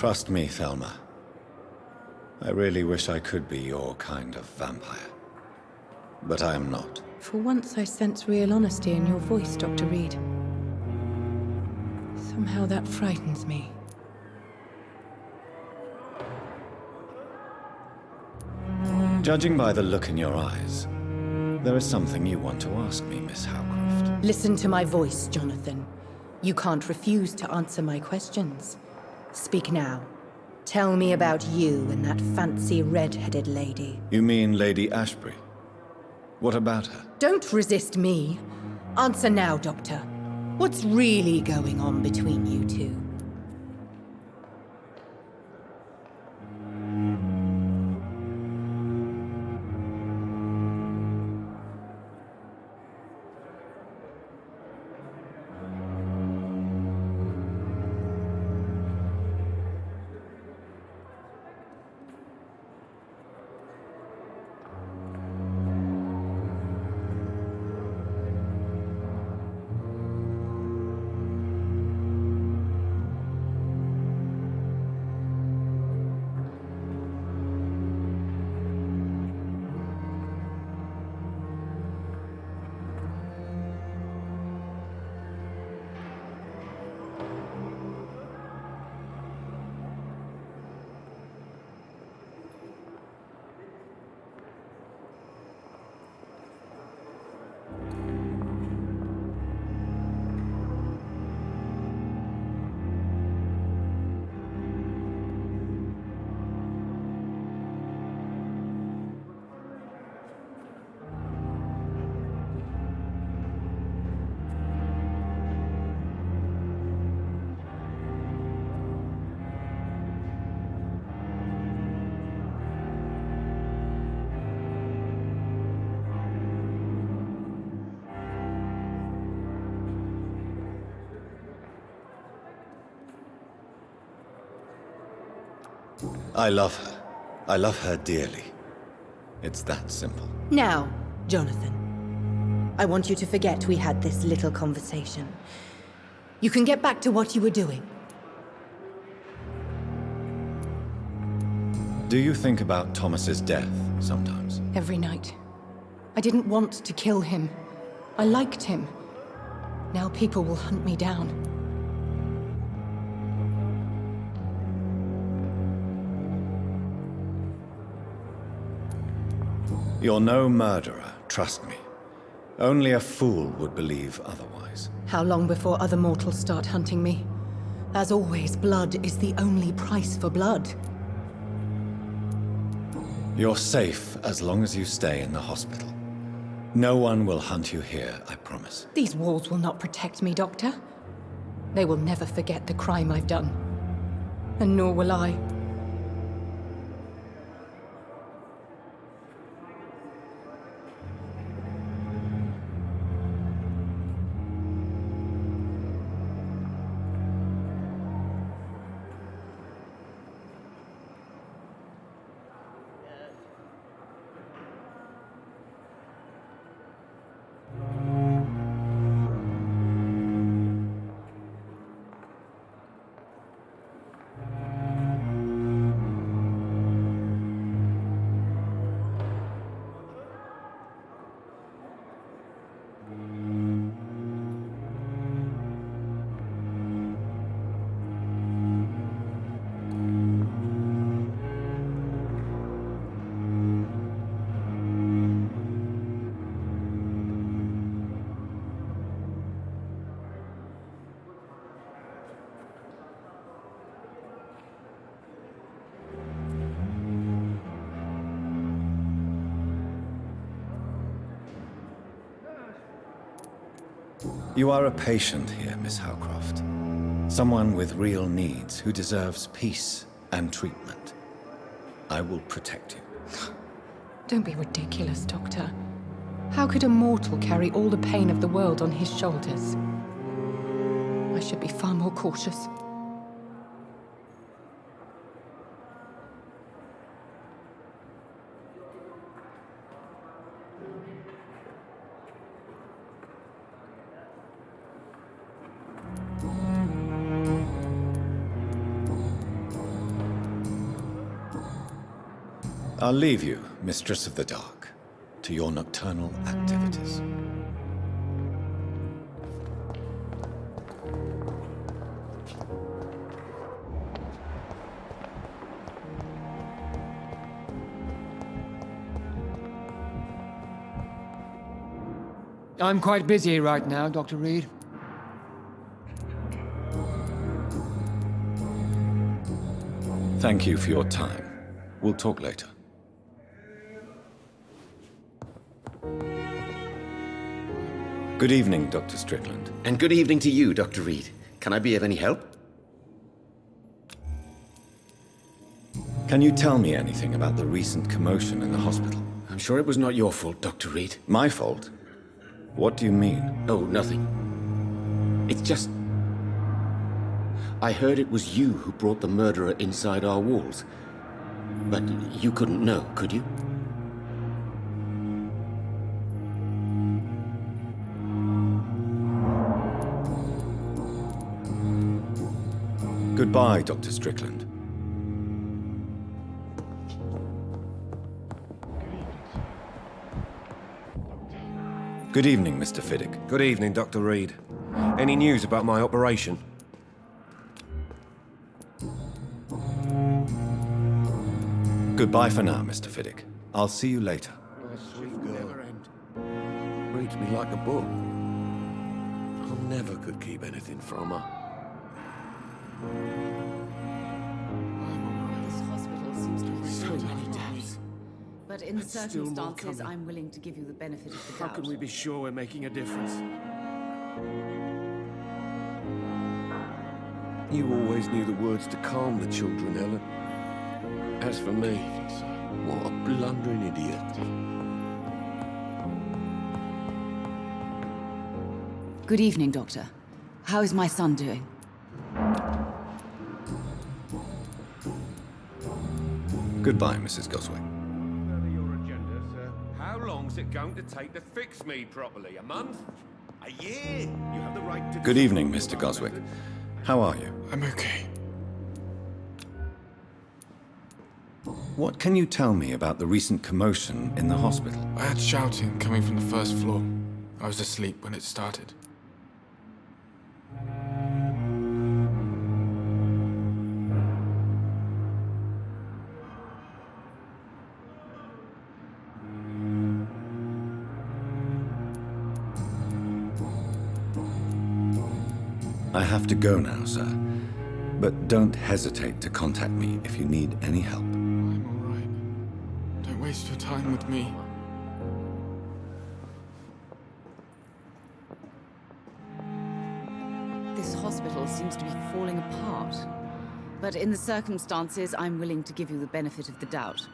Trust me, Thelma. I really wish I could be your kind of vampire. But I am not. For once, I sense real honesty in your voice, Dr. Reed. Somehow that frightens me. Judging by the look in your eyes, there is something you want to ask me, Miss Howcroft. Listen to my voice, Jonathan. You can't refuse to answer my questions. Speak now. Tell me about you and that fancy red-headed lady. You mean Lady Ashbury? What about her? Don't resist me. Answer now, Doctor. What's really going on between you two? I love her. I love her dearly. It's that simple. Now, Jonathan. I want you to forget we had this little conversation. You can get back to what you were doing. Do you think about Thomas's death sometimes? Every night. I didn't want to kill him. I liked him. Now people will hunt me down. You're no murderer, trust me. Only a fool would believe otherwise. How long before other mortals start hunting me? As always, blood is the only price for blood. You're safe as long as you stay in the hospital. No one will hunt you here, I promise. These walls will not protect me, Doctor. They will never forget the crime I've done. And nor will I. You are a patient here, Miss Howcroft. Someone with real needs who deserves peace and treatment. I will protect you. Don't be ridiculous, Doctor. How could a mortal carry all the pain of the world on his shoulders? I should be far more cautious. I'll leave you, Mistress of the Dark, to your nocturnal activities. I'm quite busy right now, Dr. Reed. Thank you for your time. We'll talk later. Good evening, Dr. Strickland. And good evening to you, Dr. Reed. Can I be of any help? Can you tell me anything about the recent commotion in the hospital? I'm sure it was not your fault, Dr. Reed. My fault? What do you mean? Oh, nothing. It's just... I heard it was you who brought the murderer inside our walls. But you couldn't know, could you? Goodbye, Dr. Strickland. Good evening, Mr. Fiddick. Good evening, Dr. Reed. Any news about my operation? Goodbye for now, Mr. Fiddick. I'll see you later. Sweet girl. Reads me like a book. I never could keep anything from her. This hospital seems to have so many deaths. But in the circumstances, I'm willing to give you the benefit of the doubt. How can we be sure we're making a difference? You always knew the words to calm the children, Helen. As for me, what a blundering idiot. Good evening, Doctor. How is my son doing? Goodbye, Mrs. Goswick. Your agenda, sir. How long's it going to take to fix me properly? A month? A year? You have the right to... Good evening, Mr. Goswick. How are you? I'm okay. What can you tell me about the recent commotion in the hospital? I had shouting coming from the first floor. I was asleep when it started. I have to go now, sir. But don't hesitate to contact me if you need any help. I'm all right. Don't waste your time with me. This hospital seems to be falling apart. But in the circumstances, I'm willing to give you the benefit of the doubt.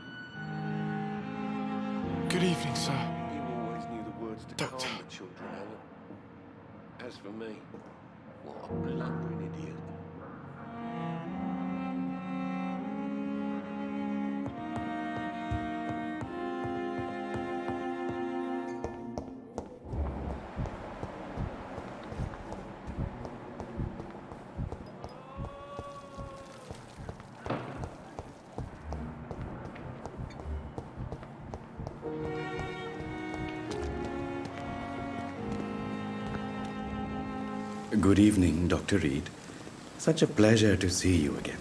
Good evening, sir. You always knew the words to Doctor. calm the children, Helen. As for me, what a blundering idiot. Good evening, Dr. Reed. Such a pleasure to see you again.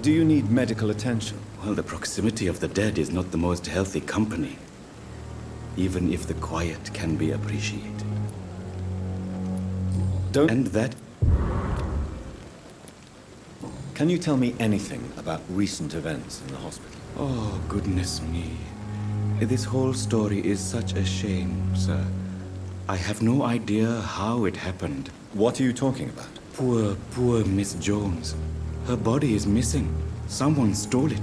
Do you need medical attention? Well, the proximity of the dead is not the most healthy company, even if the quiet can be appreciated. And that... Can you tell me anything about recent events in the hospital? Oh, goodness me. This whole story is such a shame, sir. I have no idea how it happened. What are you talking about? Poor Miss Jones. Her body is missing. Someone stole it.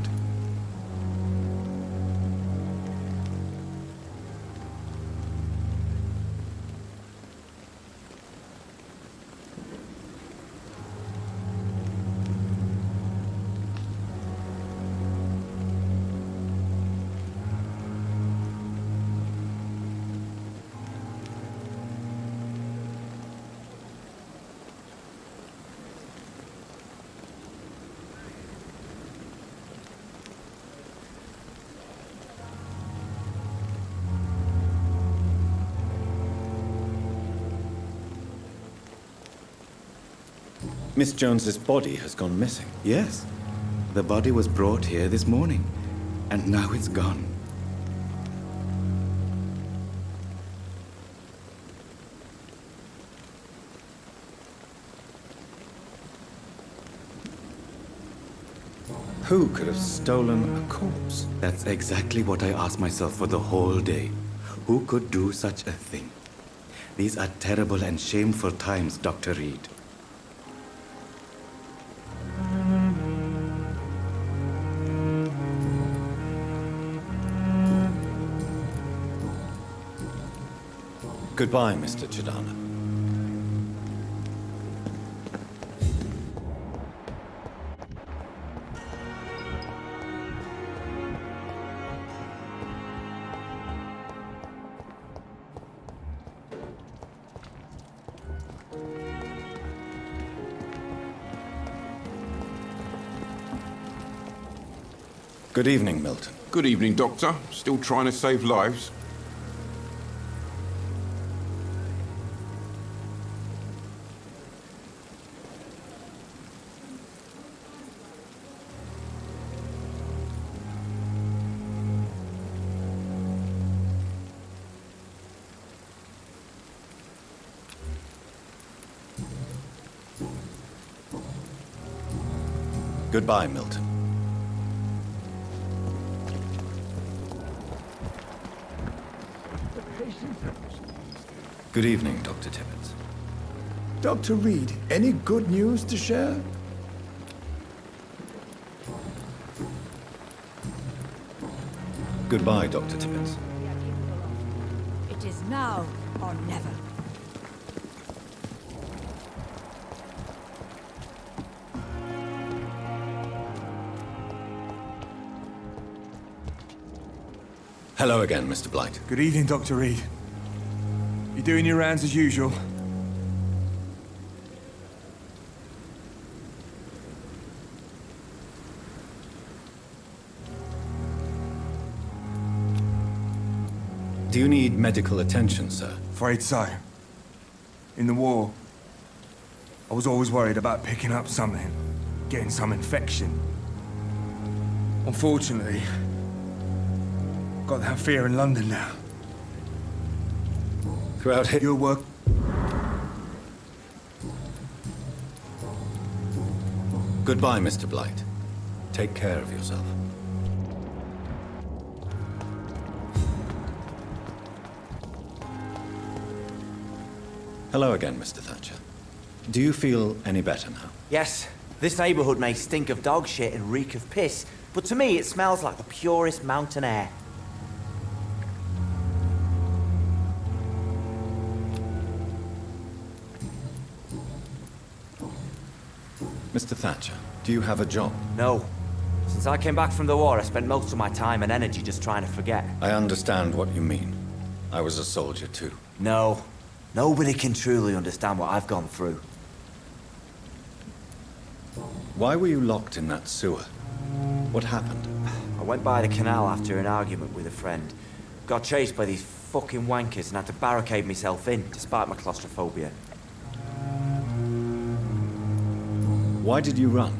Miss Jones's body has gone missing. Yes. The body was brought here this morning, and now it's gone. Who could have stolen a corpse? That's exactly what I asked myself for the whole day. Who could do such a thing? These are terrible and shameful times, Dr. Reed. Goodbye, Mr. Chidana. Good evening, Milton. Good evening, Doctor. Still trying to save lives? Goodbye, Milton. Good evening, Dr. Tibbets. Dr. Reed, any good news to share? Goodbye, Dr. Tibbets. It is now or never. Hello again, Mr. Blight. Good evening, Dr. Reed. You doing your rounds as usual? Do you need medical attention, sir? Afraid so. In the war, I was always worried about picking up something, getting some infection. Unfortunately, got that fear in London now. Throughout your work. Goodbye, Mr. Blight. Take care of yourself. Hello again, Mr. Thatcher. Do you feel any better now? Yes. This neighborhood may stink of dog shit and reek of piss, but to me it smells like the purest mountain air. Mr. Thatcher, do you have a job? No. Since I came back from the war, I spent most of my time and energy just trying to forget. I understand what you mean. I was a soldier too. No. Nobody can truly understand what I've gone through. Why were you locked in that sewer? What happened? I went by the canal after an argument with a friend. Got chased by these fucking wankers and had to barricade myself in, despite my claustrophobia. Why did you run?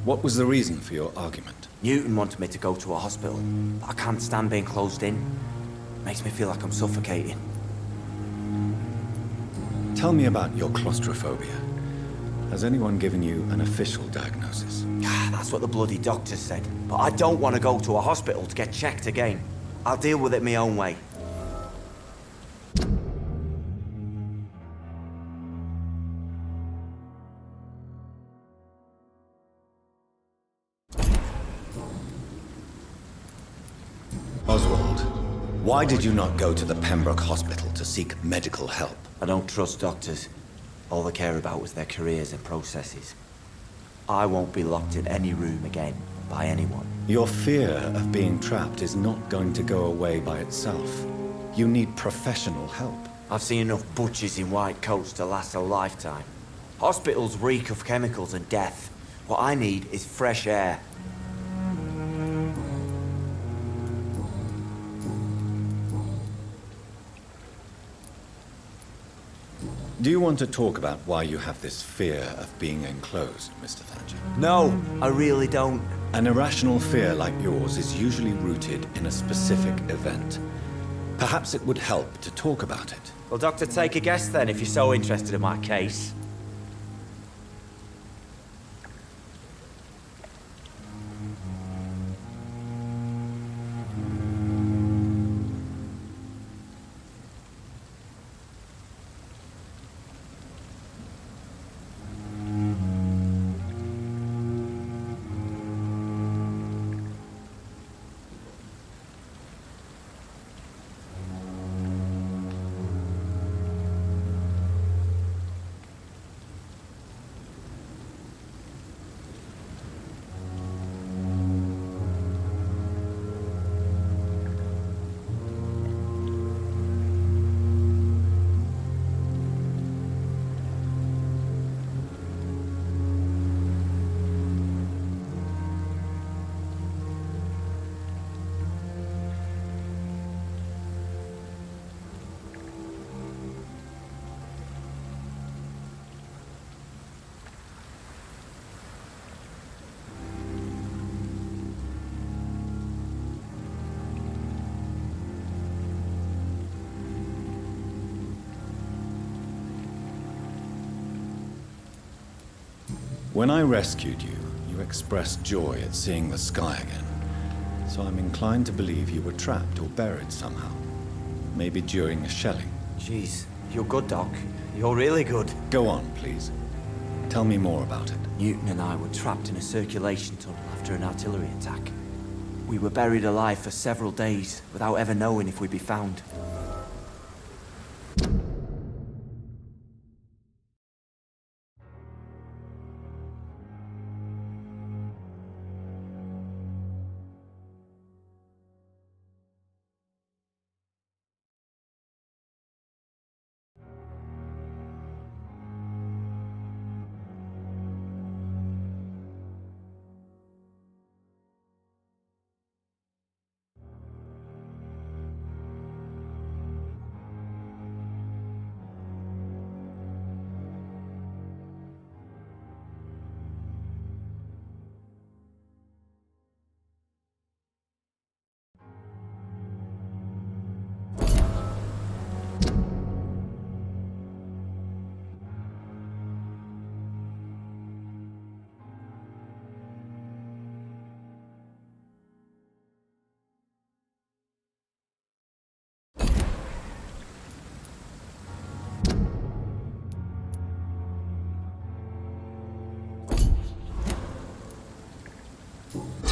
What was the reason for your argument? Newton wanted me to go to a hospital, but I can't stand being closed in. Makes me feel like I'm suffocating. Tell me about your claustrophobia. Has anyone given you an official diagnosis? That's what the bloody doctor said. But I don't want to go to a hospital to get checked again. I'll deal with it my own way. Oswald, why did you not go to the Pembroke Hospital to seek medical help? I don't trust doctors. All they care about was their careers and processes. I won't be locked in any room again by anyone. Your fear of being trapped is not going to go away by itself. You need professional help. I've seen enough butchers in white coats to last a lifetime. Hospitals reek of chemicals and death. What I need is fresh air. Do you want to talk about why you have this fear of being enclosed, Mr. Thatcher? No, I really don't. An irrational fear like yours is usually rooted in a specific event. Perhaps it would help to talk about it. Well, Doctor, take a guess then, if you're so interested in my case. When I rescued you, you expressed joy at seeing the sky again. So I'm inclined to believe you were trapped or buried somehow. Maybe during a shelling. Jeez, you're good, Doc. You're really good. Go on, please. Tell me more about it. Newton and I were trapped in a circulation tunnel after an artillery attack. We were buried alive for several days without ever knowing if we'd be found.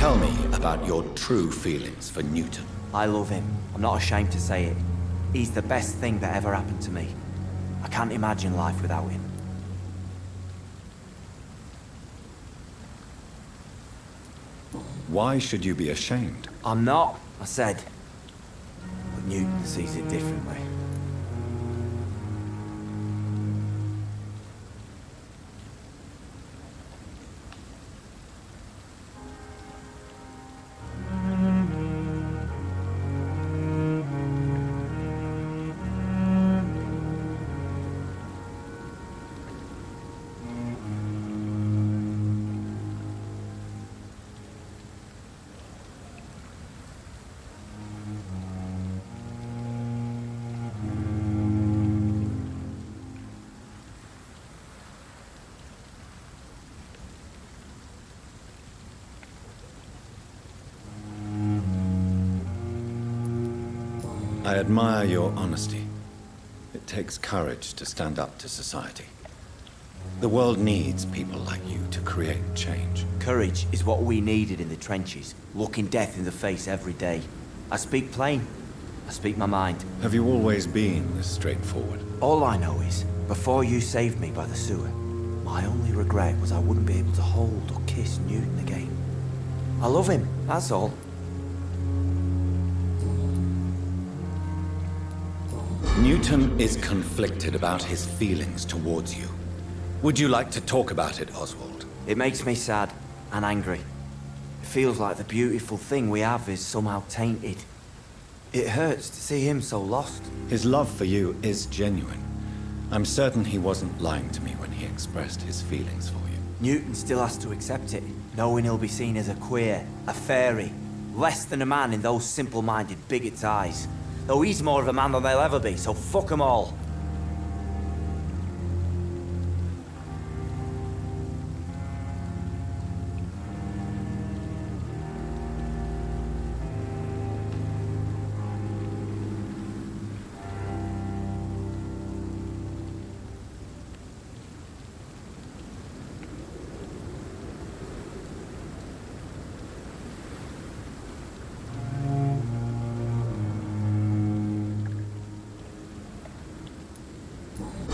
Tell me about your true feelings for Newton. I love him. I'm not ashamed to say it. He's the best thing that ever happened to me. I can't imagine life without him. Why should you be ashamed? I'm not, I said. But Newton sees it differently. I admire your honesty. It takes courage to stand up to society. The world needs people like you to create change. Courage is what we needed in the trenches, looking death in the face every day. I speak plain. I speak my mind. Have you always been this straightforward? All I know is, before you saved me by the sewer, my only regret was I wouldn't be able to hold or kiss Newton again. I love him, that's all. Newton is conflicted about his feelings towards you. Would you like to talk about it, Oswald? It makes me sad and angry. It feels like the beautiful thing we have is somehow tainted. It hurts to see him so lost. His love for you is genuine. I'm certain he wasn't lying to me when he expressed his feelings for you. Newton still has to accept it, knowing he'll be seen as a queer, a fairy, less than a man in those simple-minded bigots' eyes. Though he's more of a man than they'll ever be, so fuck 'em all.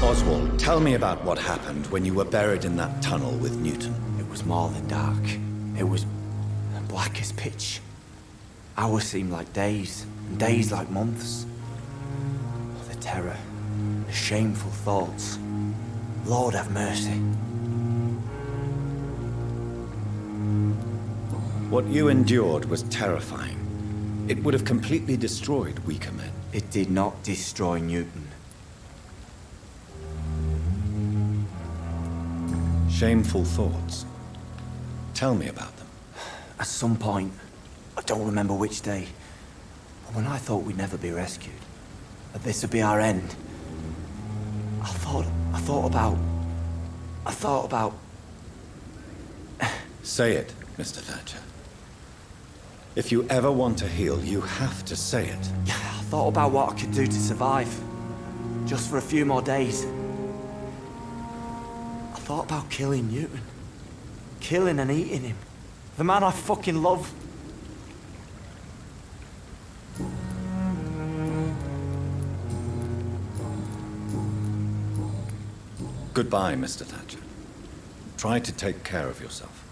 Oswald, tell me about what happened when you were buried in that tunnel with Newton. It was more than dark. It was black as pitch. Hours seemed like days, and days like months. The terror, the shameful thoughts. Lord have mercy. What you endured was terrifying. It would have completely destroyed weaker men. It did not destroy Newton. Shameful thoughts. Tell me about them. At some point, I don't remember which day, but when I thought we'd never be rescued, that this would be our end, I thought about... Say it, Mr. Thatcher. If you ever want to heal, you have to say it. I thought about what I could do to survive. Just for a few more days. I thought about killing Newton. Killing and eating him. The man I fucking love. Goodbye, Mr. Thatcher. Try to take care of yourself.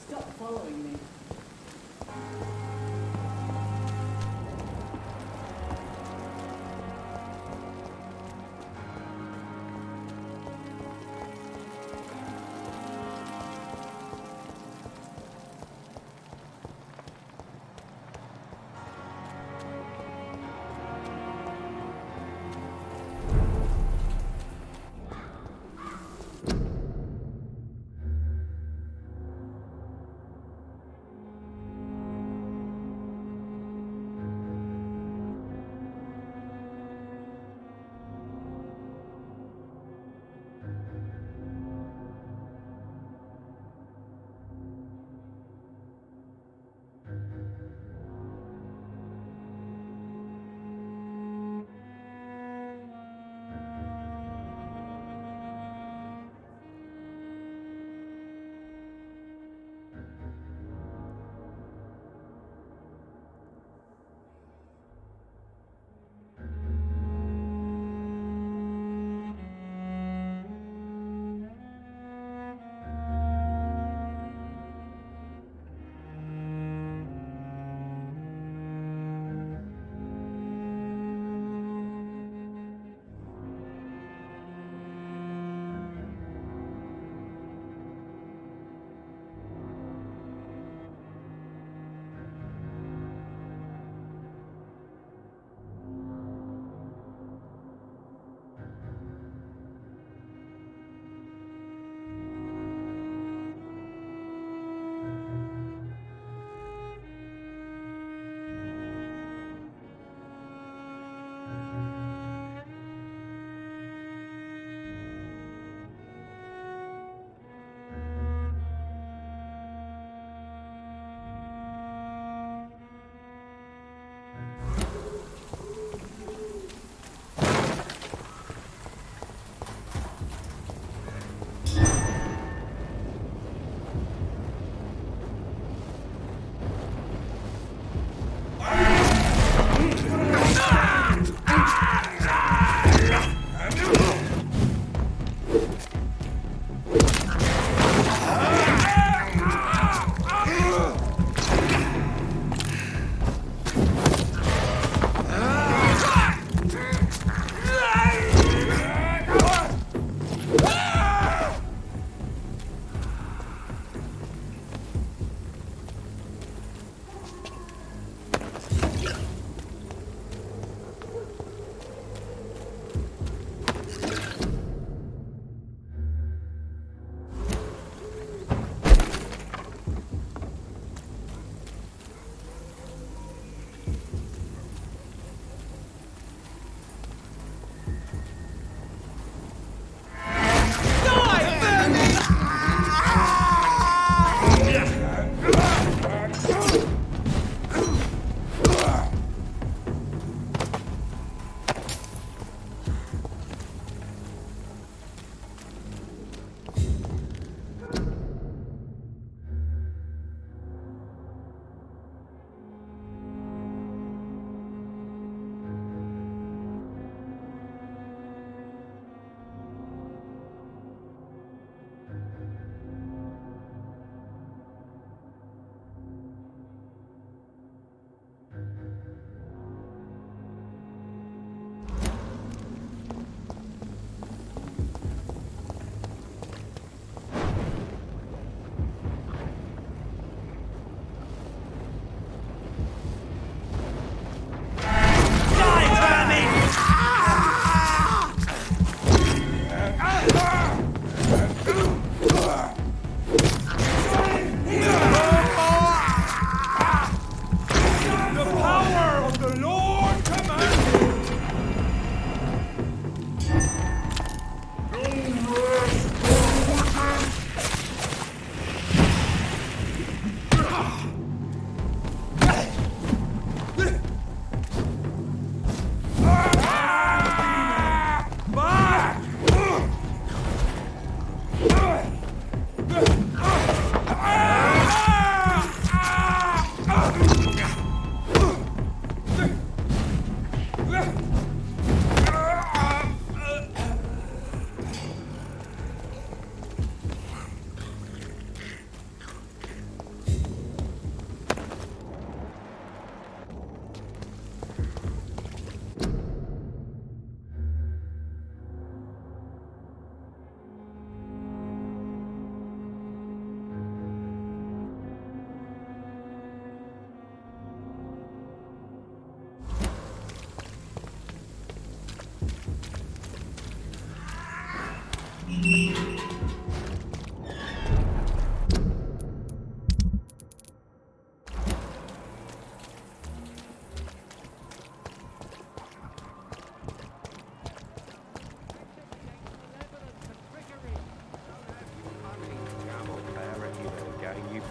Stop following me.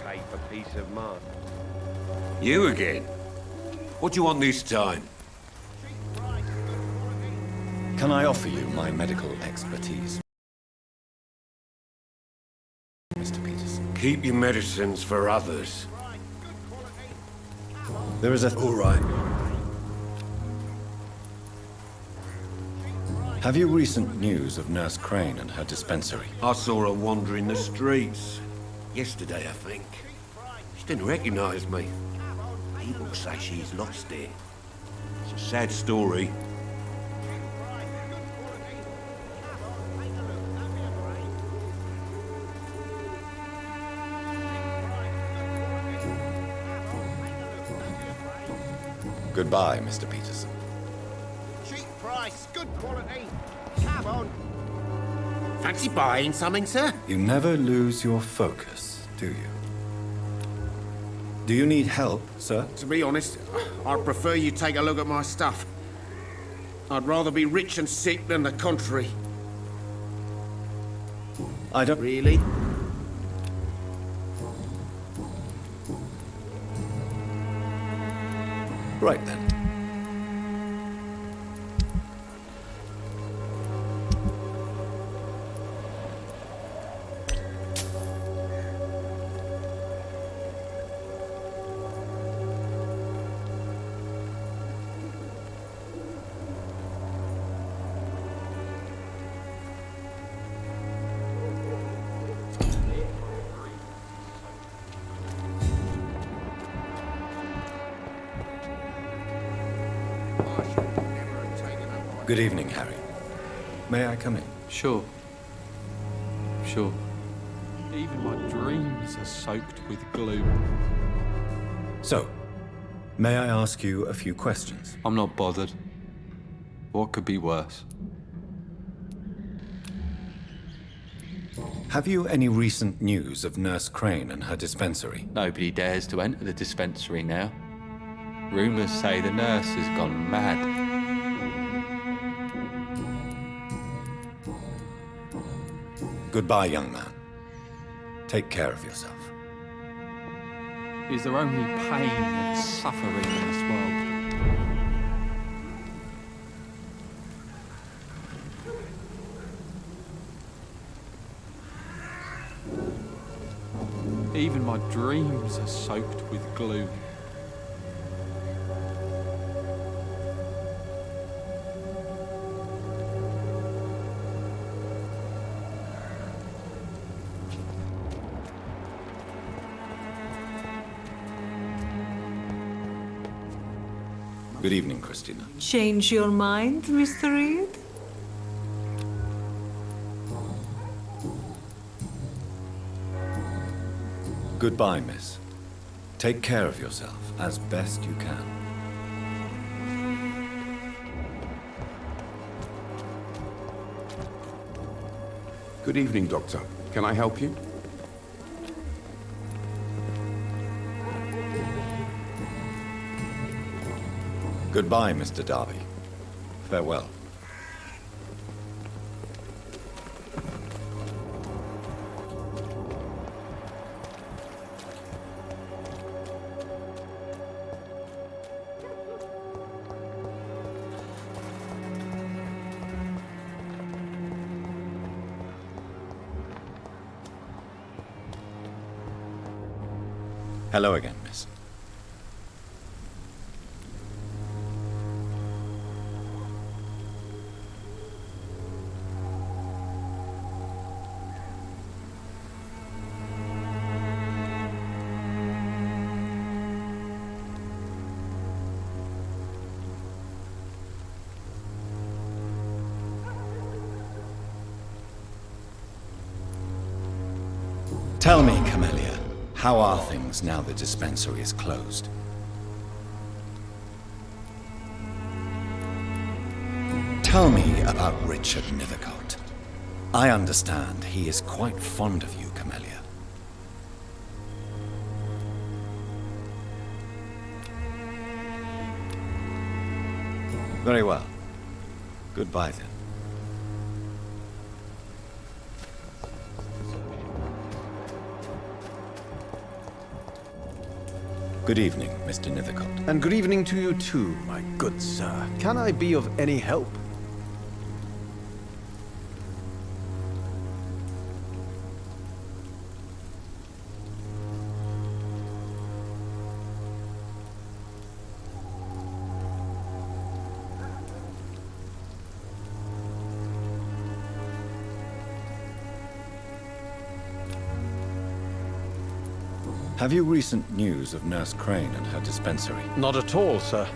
pay for peace of mind. You again? What do you want this time? Can I offer you my medical expertise, Mr. Peterson? Keep your medicines for others. There is a... All right. Have you recent news of Nurse Crane and her dispensary? I saw her wandering the streets. Yesterday, I think. She didn't recognize me. People say she's lost it. It's a sad story. Goodbye, Mr. Peterson. Cheap price, good quality. Come on. Fancy buying something, sir? You never lose your focus, do you? Do you need help, sir? To be honest, I'd prefer you take a look at my stuff. I'd rather be rich and sick than the contrary. I don't... Really? Right then. Good evening, Harry. May I come in? Sure. Sure. Even my dreams are soaked with gloom. So, may I ask you a few questions? I'm not bothered. What could be worse? Have you any recent news of Nurse Crane and her dispensary? Nobody dares to enter the dispensary now. Rumors say the nurse has gone mad. Goodbye, young man. Take care of yourself. Is there only pain and suffering in this world? Even my dreams are soaked with gloom. Good evening, Christina. Change your mind, Mr. Reed? Goodbye, miss. Take care of yourself as best you can. Good evening, Doctor. Can I help you? Goodbye, Mr. Darby. Farewell. Hello again, miss. Tell me, Camellia, how are things now the dispensary is closed? Tell me about Richard Nethercote. I understand he is quite fond of you, Camellia. Very well. Goodbye then. Good evening, Mr. Nithercott. And good evening to you too, my good sir. Can I be of any help? Have you recent news of Nurse Crane and her dispensary? Not at all, sir.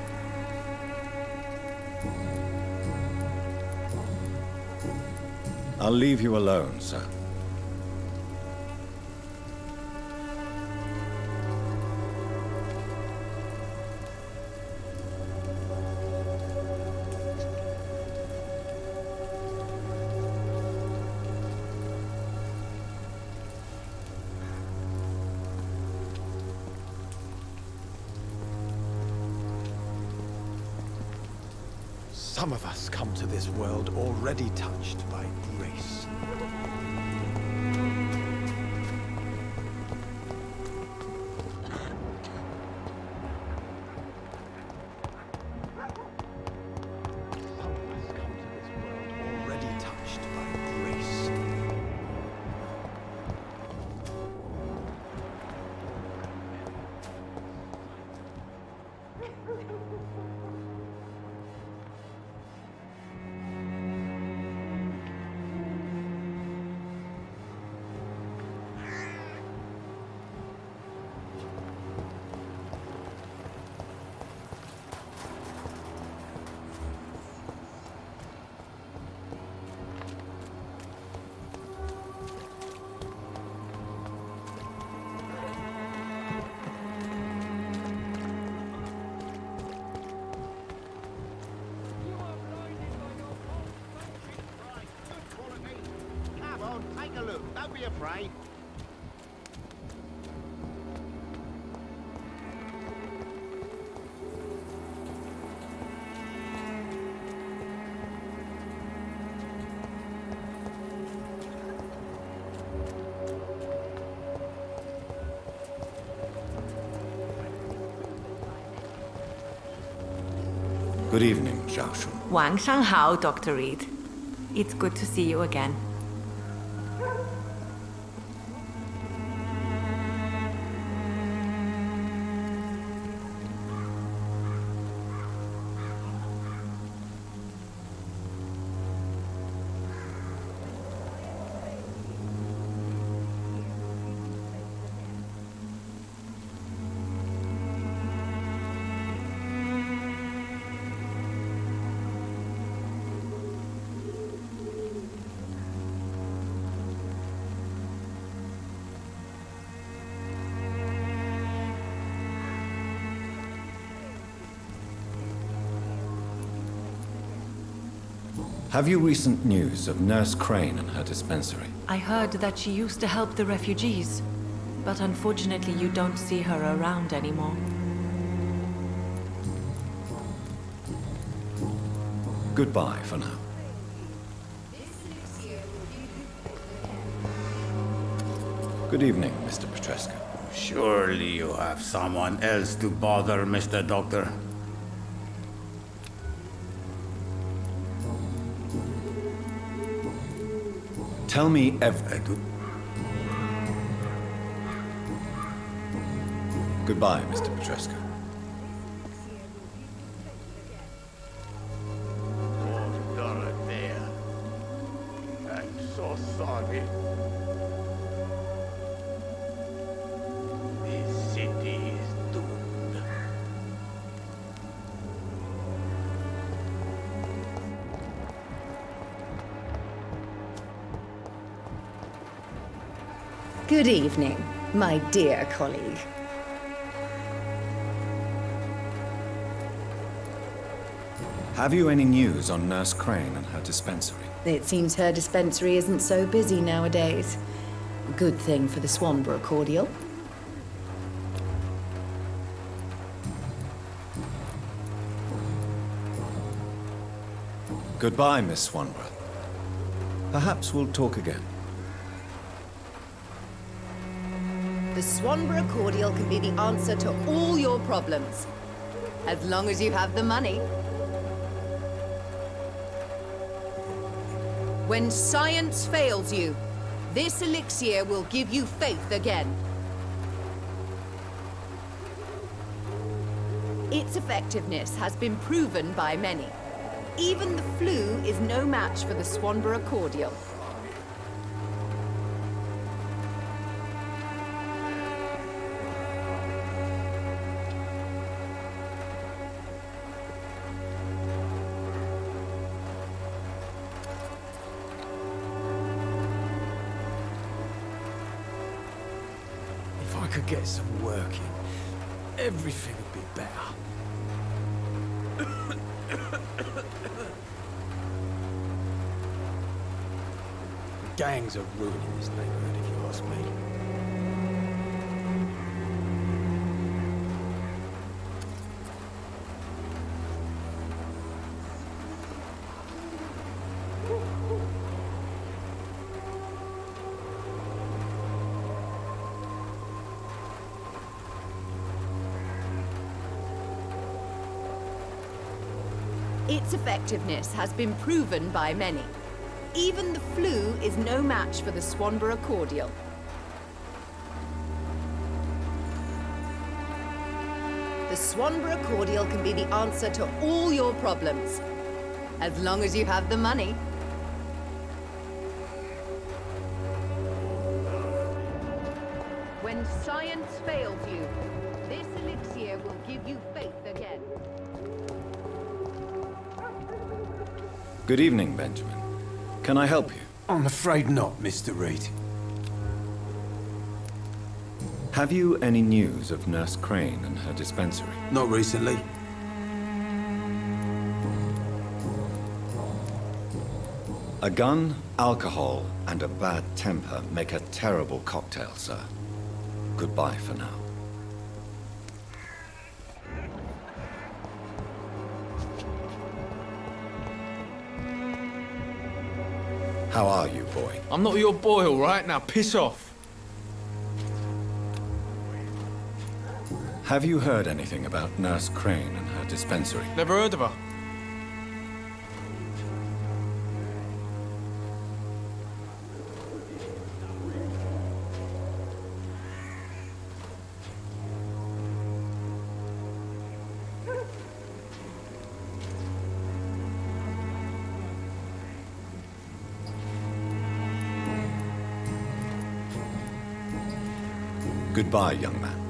I'll leave you alone, sir. Some of us come to this world already touched by grace. Already touched by grace. Take a look. Don't be afraid. Good evening, Zhao Shun. 晚上好, Dr. Reed. It's good to see you again. Have you recent news of Nurse Crane and her dispensary? I heard that she used to help the refugees, but unfortunately you don't see her around anymore. Goodbye for now. Good evening, Mr. Petrescu. Surely you have someone else to bother, Mr. Doctor. Tell me everything. Goodbye, Mr. Petrescu. Oh, Dorothea. I'm so sorry. This city is doomed. Good evening, my dear colleague. Have you any news on Nurse Crane and her dispensary? It seems her dispensary isn't so busy nowadays. Good thing for the Swanborough cordial. Goodbye, Miss Swanborough. Perhaps we'll talk again. The Swanborough cordial can be the answer to all your problems. As long as you have the money. When science fails you, this elixir will give you faith again. Its effectiveness has been proven by many. Even the flu is no match for the Swanborough cordial. If I could get some work in, everything would be better. The gangs are ruining this neighborhood, if you ask me. Its effectiveness has been proven by many. Even the flu is no match for the Swanborough cordial. The Swanborough cordial can be the answer to all your problems. As long as you have the money. When science fails you, this elixir will give you faith again. Good evening, Benjamin. Can I help you? I'm afraid not, Mr. Reed. Have you any news of Nurse Crane and her dispensary? Not recently. A gun, alcohol, and a bad temper make a terrible cocktail, sir. Goodbye for now. How are you, boy? I'm not your boy, all right? Now piss off. Have you heard anything about Nurse Crane and her dispensary? Never heard of her. Goodbye, young man.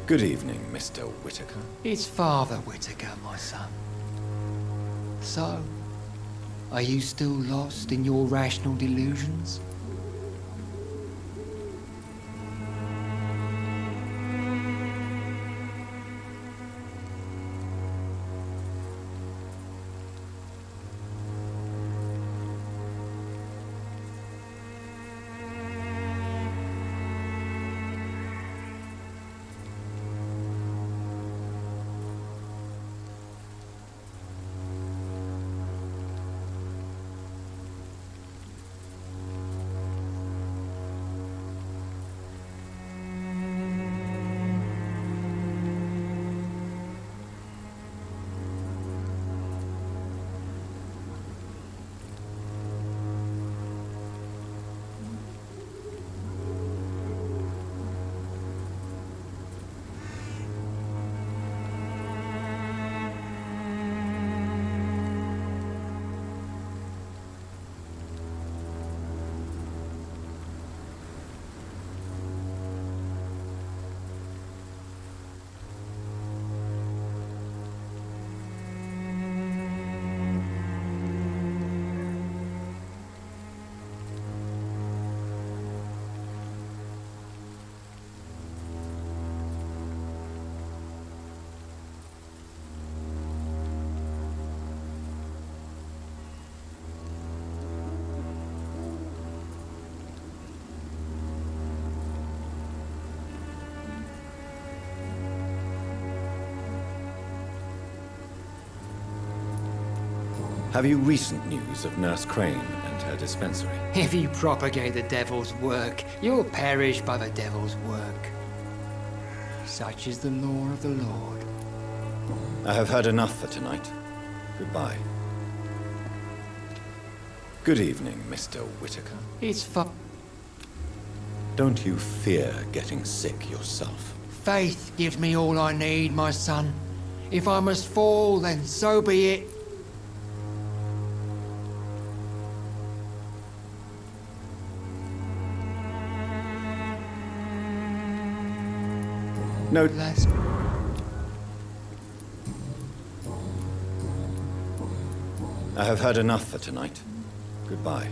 Good evening, Mr. Whitaker. It's Father Whitaker, my son. So, are you still lost in your rational delusions? Have you recent news of Nurse Crane and her dispensary? If you propagate the devil's work, you'll perish by the devil's work. Such is the law of the Lord. I have heard enough for tonight. Goodbye. Good evening, Mr. Whitaker. It's for... Don't you fear getting sick yourself? Faith gives me all I need, my son. If I must fall, then so be it. No. Less. I have heard enough for tonight. Goodbye.